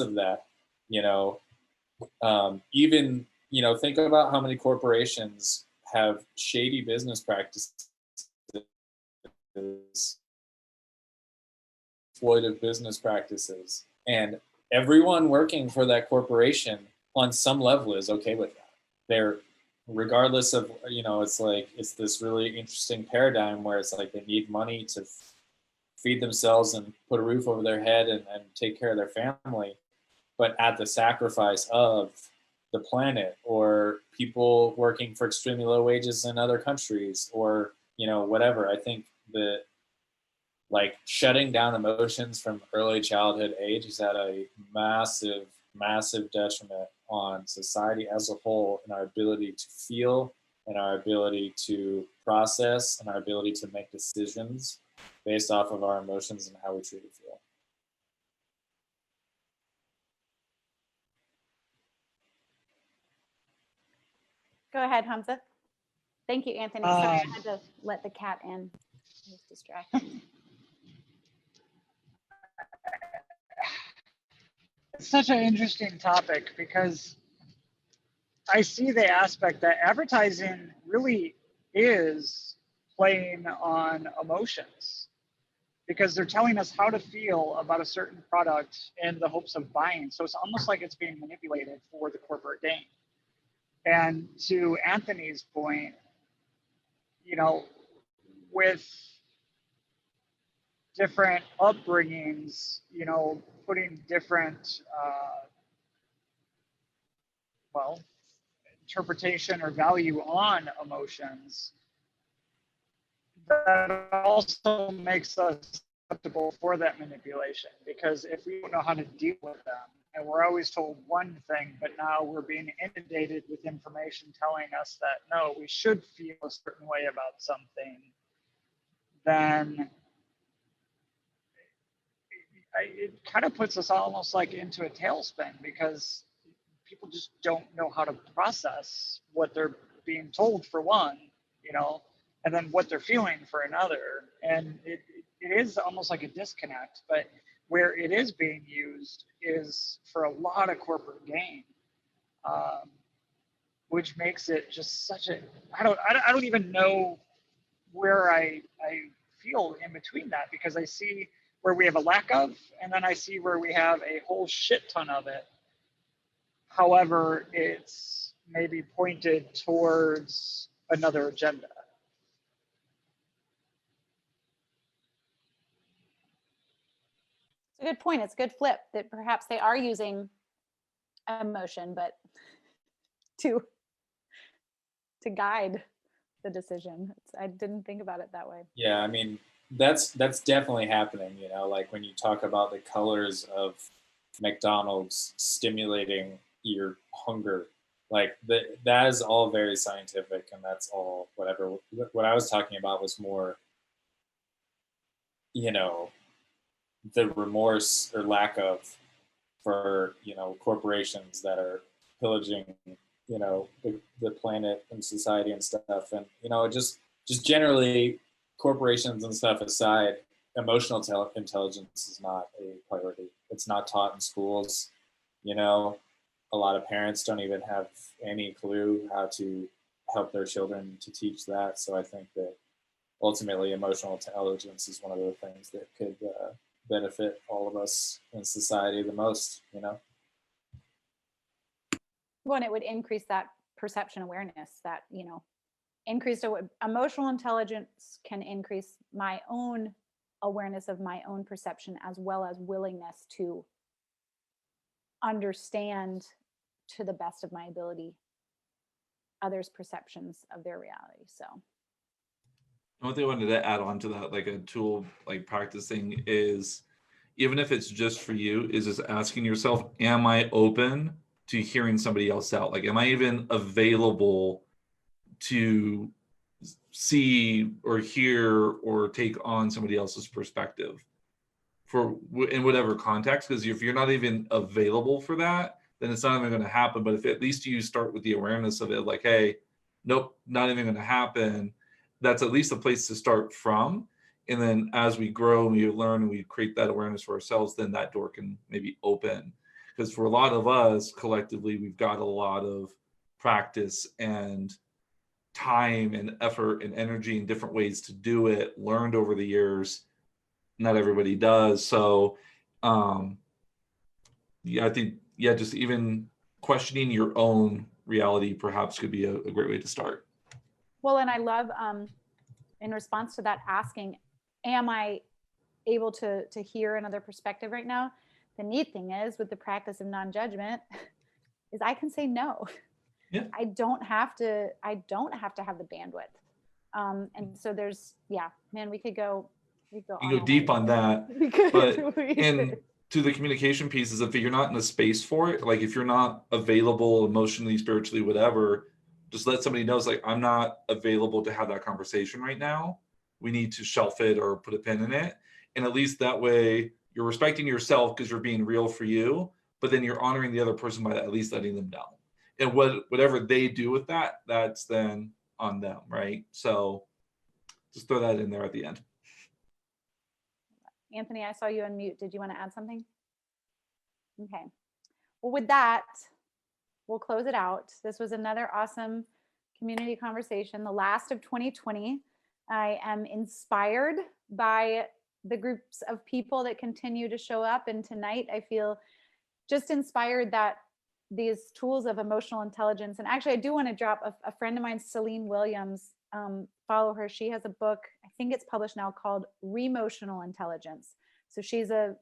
of that, you know, even, you know, think about how many corporations have shady business practices, exploitive business practices, and everyone working for that corporation on some level is okay with that. They're, regardless of, you know, it's like, it's this really interesting paradigm where it's like they need money to feed themselves and put a roof over their head and take care of their family, but at the sacrifice of the planet or people working for extremely low wages in other countries or, you know, whatever. I think that like shutting down emotions from early childhood age is at a massive, massive detriment on society as a whole and our ability to feel and our ability to process and our ability to make decisions based off of our emotions and how we truly feel. Go ahead, Hamza. Thank you, Anthony. Sorry, I had to let the cat in. I was distracted. It's such an interesting topic because I see the aspect that advertising really is playing on emotions because they're telling us how to feel about a certain product in the hopes of buying. So it's almost like it's being manipulated for the corporate gain. And to Anthony's point, you know, with different upbringings, you know, putting different, well, interpretation or value on emotions, that also makes us susceptible for that manipulation. Because if we don't know how to deal with them, and we're always told one thing, but now we're being inundated with information telling us that no, we should feel a certain way about something, then it kind of puts us almost like into a tailspin because people just don't know how to process what they're being told for one, you know, and then what they're feeling for another. And it is almost like a disconnect, but where it is being used is for a lot of corporate gain, which makes it just such a, I don't even know where I feel in between that because I see where we have a lack of, and then I see where we have a whole shit ton of it. However, it's maybe pointed towards another agenda. It's a good point. It's a good flip that perhaps they are using emotion, but to guide the decision. I didn't think about it that way. Yeah, I mean, that's definitely happening, you know, like when you talk about the colors of McDonald's stimulating your hunger, like that is all very scientific and that's all whatever. What I was talking about was more, you know, the remorse or lack of for, you know, corporations that are pillaging, you know, the planet and society and stuff. And, you know, just generally corporations and stuff aside, emotional intelligence is not a priority. It's not taught in schools. You know, a lot of parents don't even have any clue how to help their children to teach that. So I think that ultimately emotional intelligence is one of the things that could benefit all of us in society the most, you know? Well, and it would increase that perception awareness that, you know, increased emotional intelligence can increase my own awareness of my own perception as well as willingness to understand to the best of my ability, others' perceptions of their reality. So One thing I wanted to add on to that, like a tool, like practicing, is even if it's just for you, is just asking yourself, am I open to hearing somebody else out? Like, am I even available to see or hear or take on somebody else's perspective in whatever context? Because if you're not even available for that, then it's not even going to happen. But if at least you start with the awareness of it, like, hey, nope, not even going to happen, that's at least a place to start from. And then as we grow and we learn and we create that awareness for ourselves, then that door can maybe open. Because for a lot of us collectively, we've got a lot of practice and time and effort and energy and different ways to do it learned over the years. Not everybody does. So yeah, I think, yeah, just even questioning your own reality perhaps could be a great way to start. well, and I love in response to that, asking, am I able to hear another perspective right now? The neat thing is, with the practice of non-judgment, is I can say no. Yeah. I don't have to have the bandwidth. And so there's, yeah, man, we could go You go deep on that. We could. But and to the communication pieces, if you're not in a space for it, like if you're not available emotionally, spiritually, whatever, just let somebody know, it's like, I'm not available to have that conversation right now. We need to shelf it or put a pin in it. And at least that way you're respecting yourself because you're being real for you, but then you're honoring the other person by at least letting them know. And whatever they do with that, that's then on them, right? So just throw that in there at the end. Anthony, I saw you unmute. Did you want to add something? Okay. Well, with that, we'll close it out. This was another awesome community conversation, the last of 2020. I am inspired by the groups of people that continue to show up. And tonight I feel just inspired that these tools of emotional intelligence, and actually I do want to drop a friend of mine, Celine Williams, follow her. She has a book, I think it's published now, called Remotional Intelligence. So she's a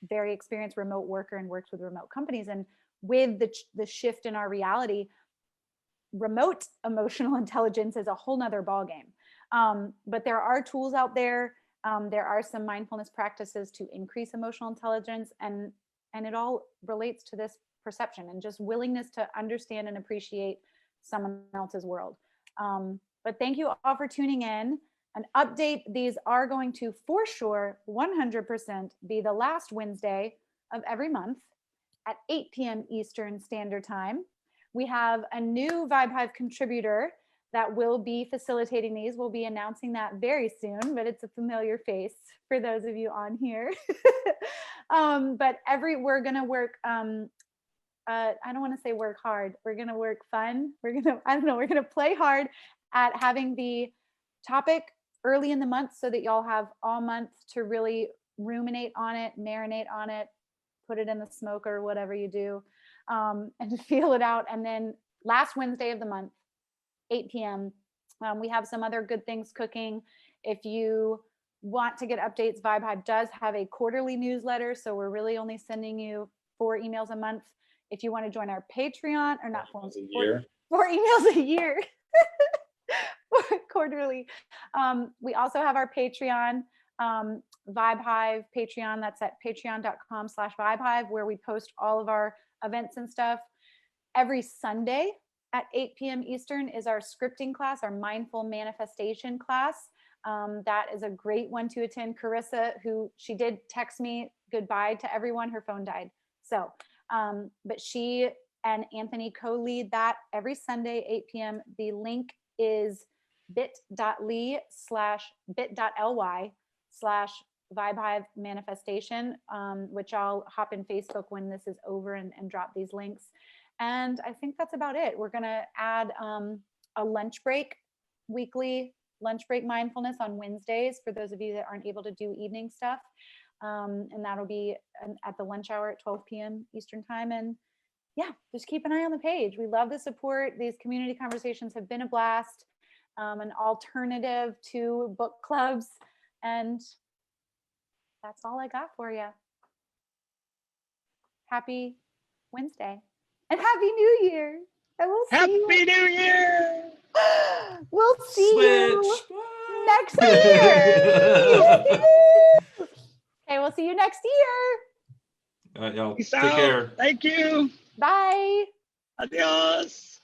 very experienced remote worker and works with remote companies. And with the shift in our reality, remote emotional intelligence is a whole nother ballgame. But there are tools out there. There are some mindfulness practices to increase emotional intelligence, and it all relates to this perception and just willingness to understand and appreciate someone else's world. But thank you all for tuning in. An update, these are going to, for sure, 100% be the last Wednesday of every month at 8 p.m. Eastern Standard Time. We have a new Vibe Hive contributor that will be facilitating these. We'll be announcing that very soon, but it's a familiar face for those of you on here. But we're gonna work, I don't wanna say work hard. We're gonna work fun. We're gonna play hard at having the topic early in the month so that y'all have all month to really ruminate on it, marinate on it, put it in the smoker, whatever you do, and feel it out. And then last Wednesday of the month, 8 p.m. We have some other good things cooking. If you want to get updates, Vibe Hive does have a quarterly newsletter, so we're really only sending you 4 emails a month. If you want to join our Patreon, or not 4 emails a year, 4 emails a year, quarterly. We also have our Patreon, Vibe Hive Patreon. That's at patreon.com/Vibe Hive, where we post all of our events and stuff. Every Sunday at 8 p.m. Eastern is our scripting class, our mindful manifestation class. That is a great one to attend. Carissa, she did text me goodbye to everyone, her phone died. So, but she and Anthony co-lead that every Sunday, 8 p.m. The link is bit.ly/Vibe Hive manifestation, which I'll hop in Facebook when this is over and drop these links. And I think that's about it. We're gonna add a lunch break, weekly lunch break mindfulness on Wednesdays for those of you that aren't able to do evening stuff. And that'll be at the lunch hour at 12 p.m. Eastern time. And yeah, just keep an eye on the page. We love the support. These community conversations have been a blast, an alternative to book clubs. And that's all I got for you. Happy Wednesday. And Happy New Year. And we'll see Happy you. New Year! We'll see you Switch. next year. Okay, we'll see you next year. All right, y'all. Peace Take out. care. Thank you. Bye. Adios.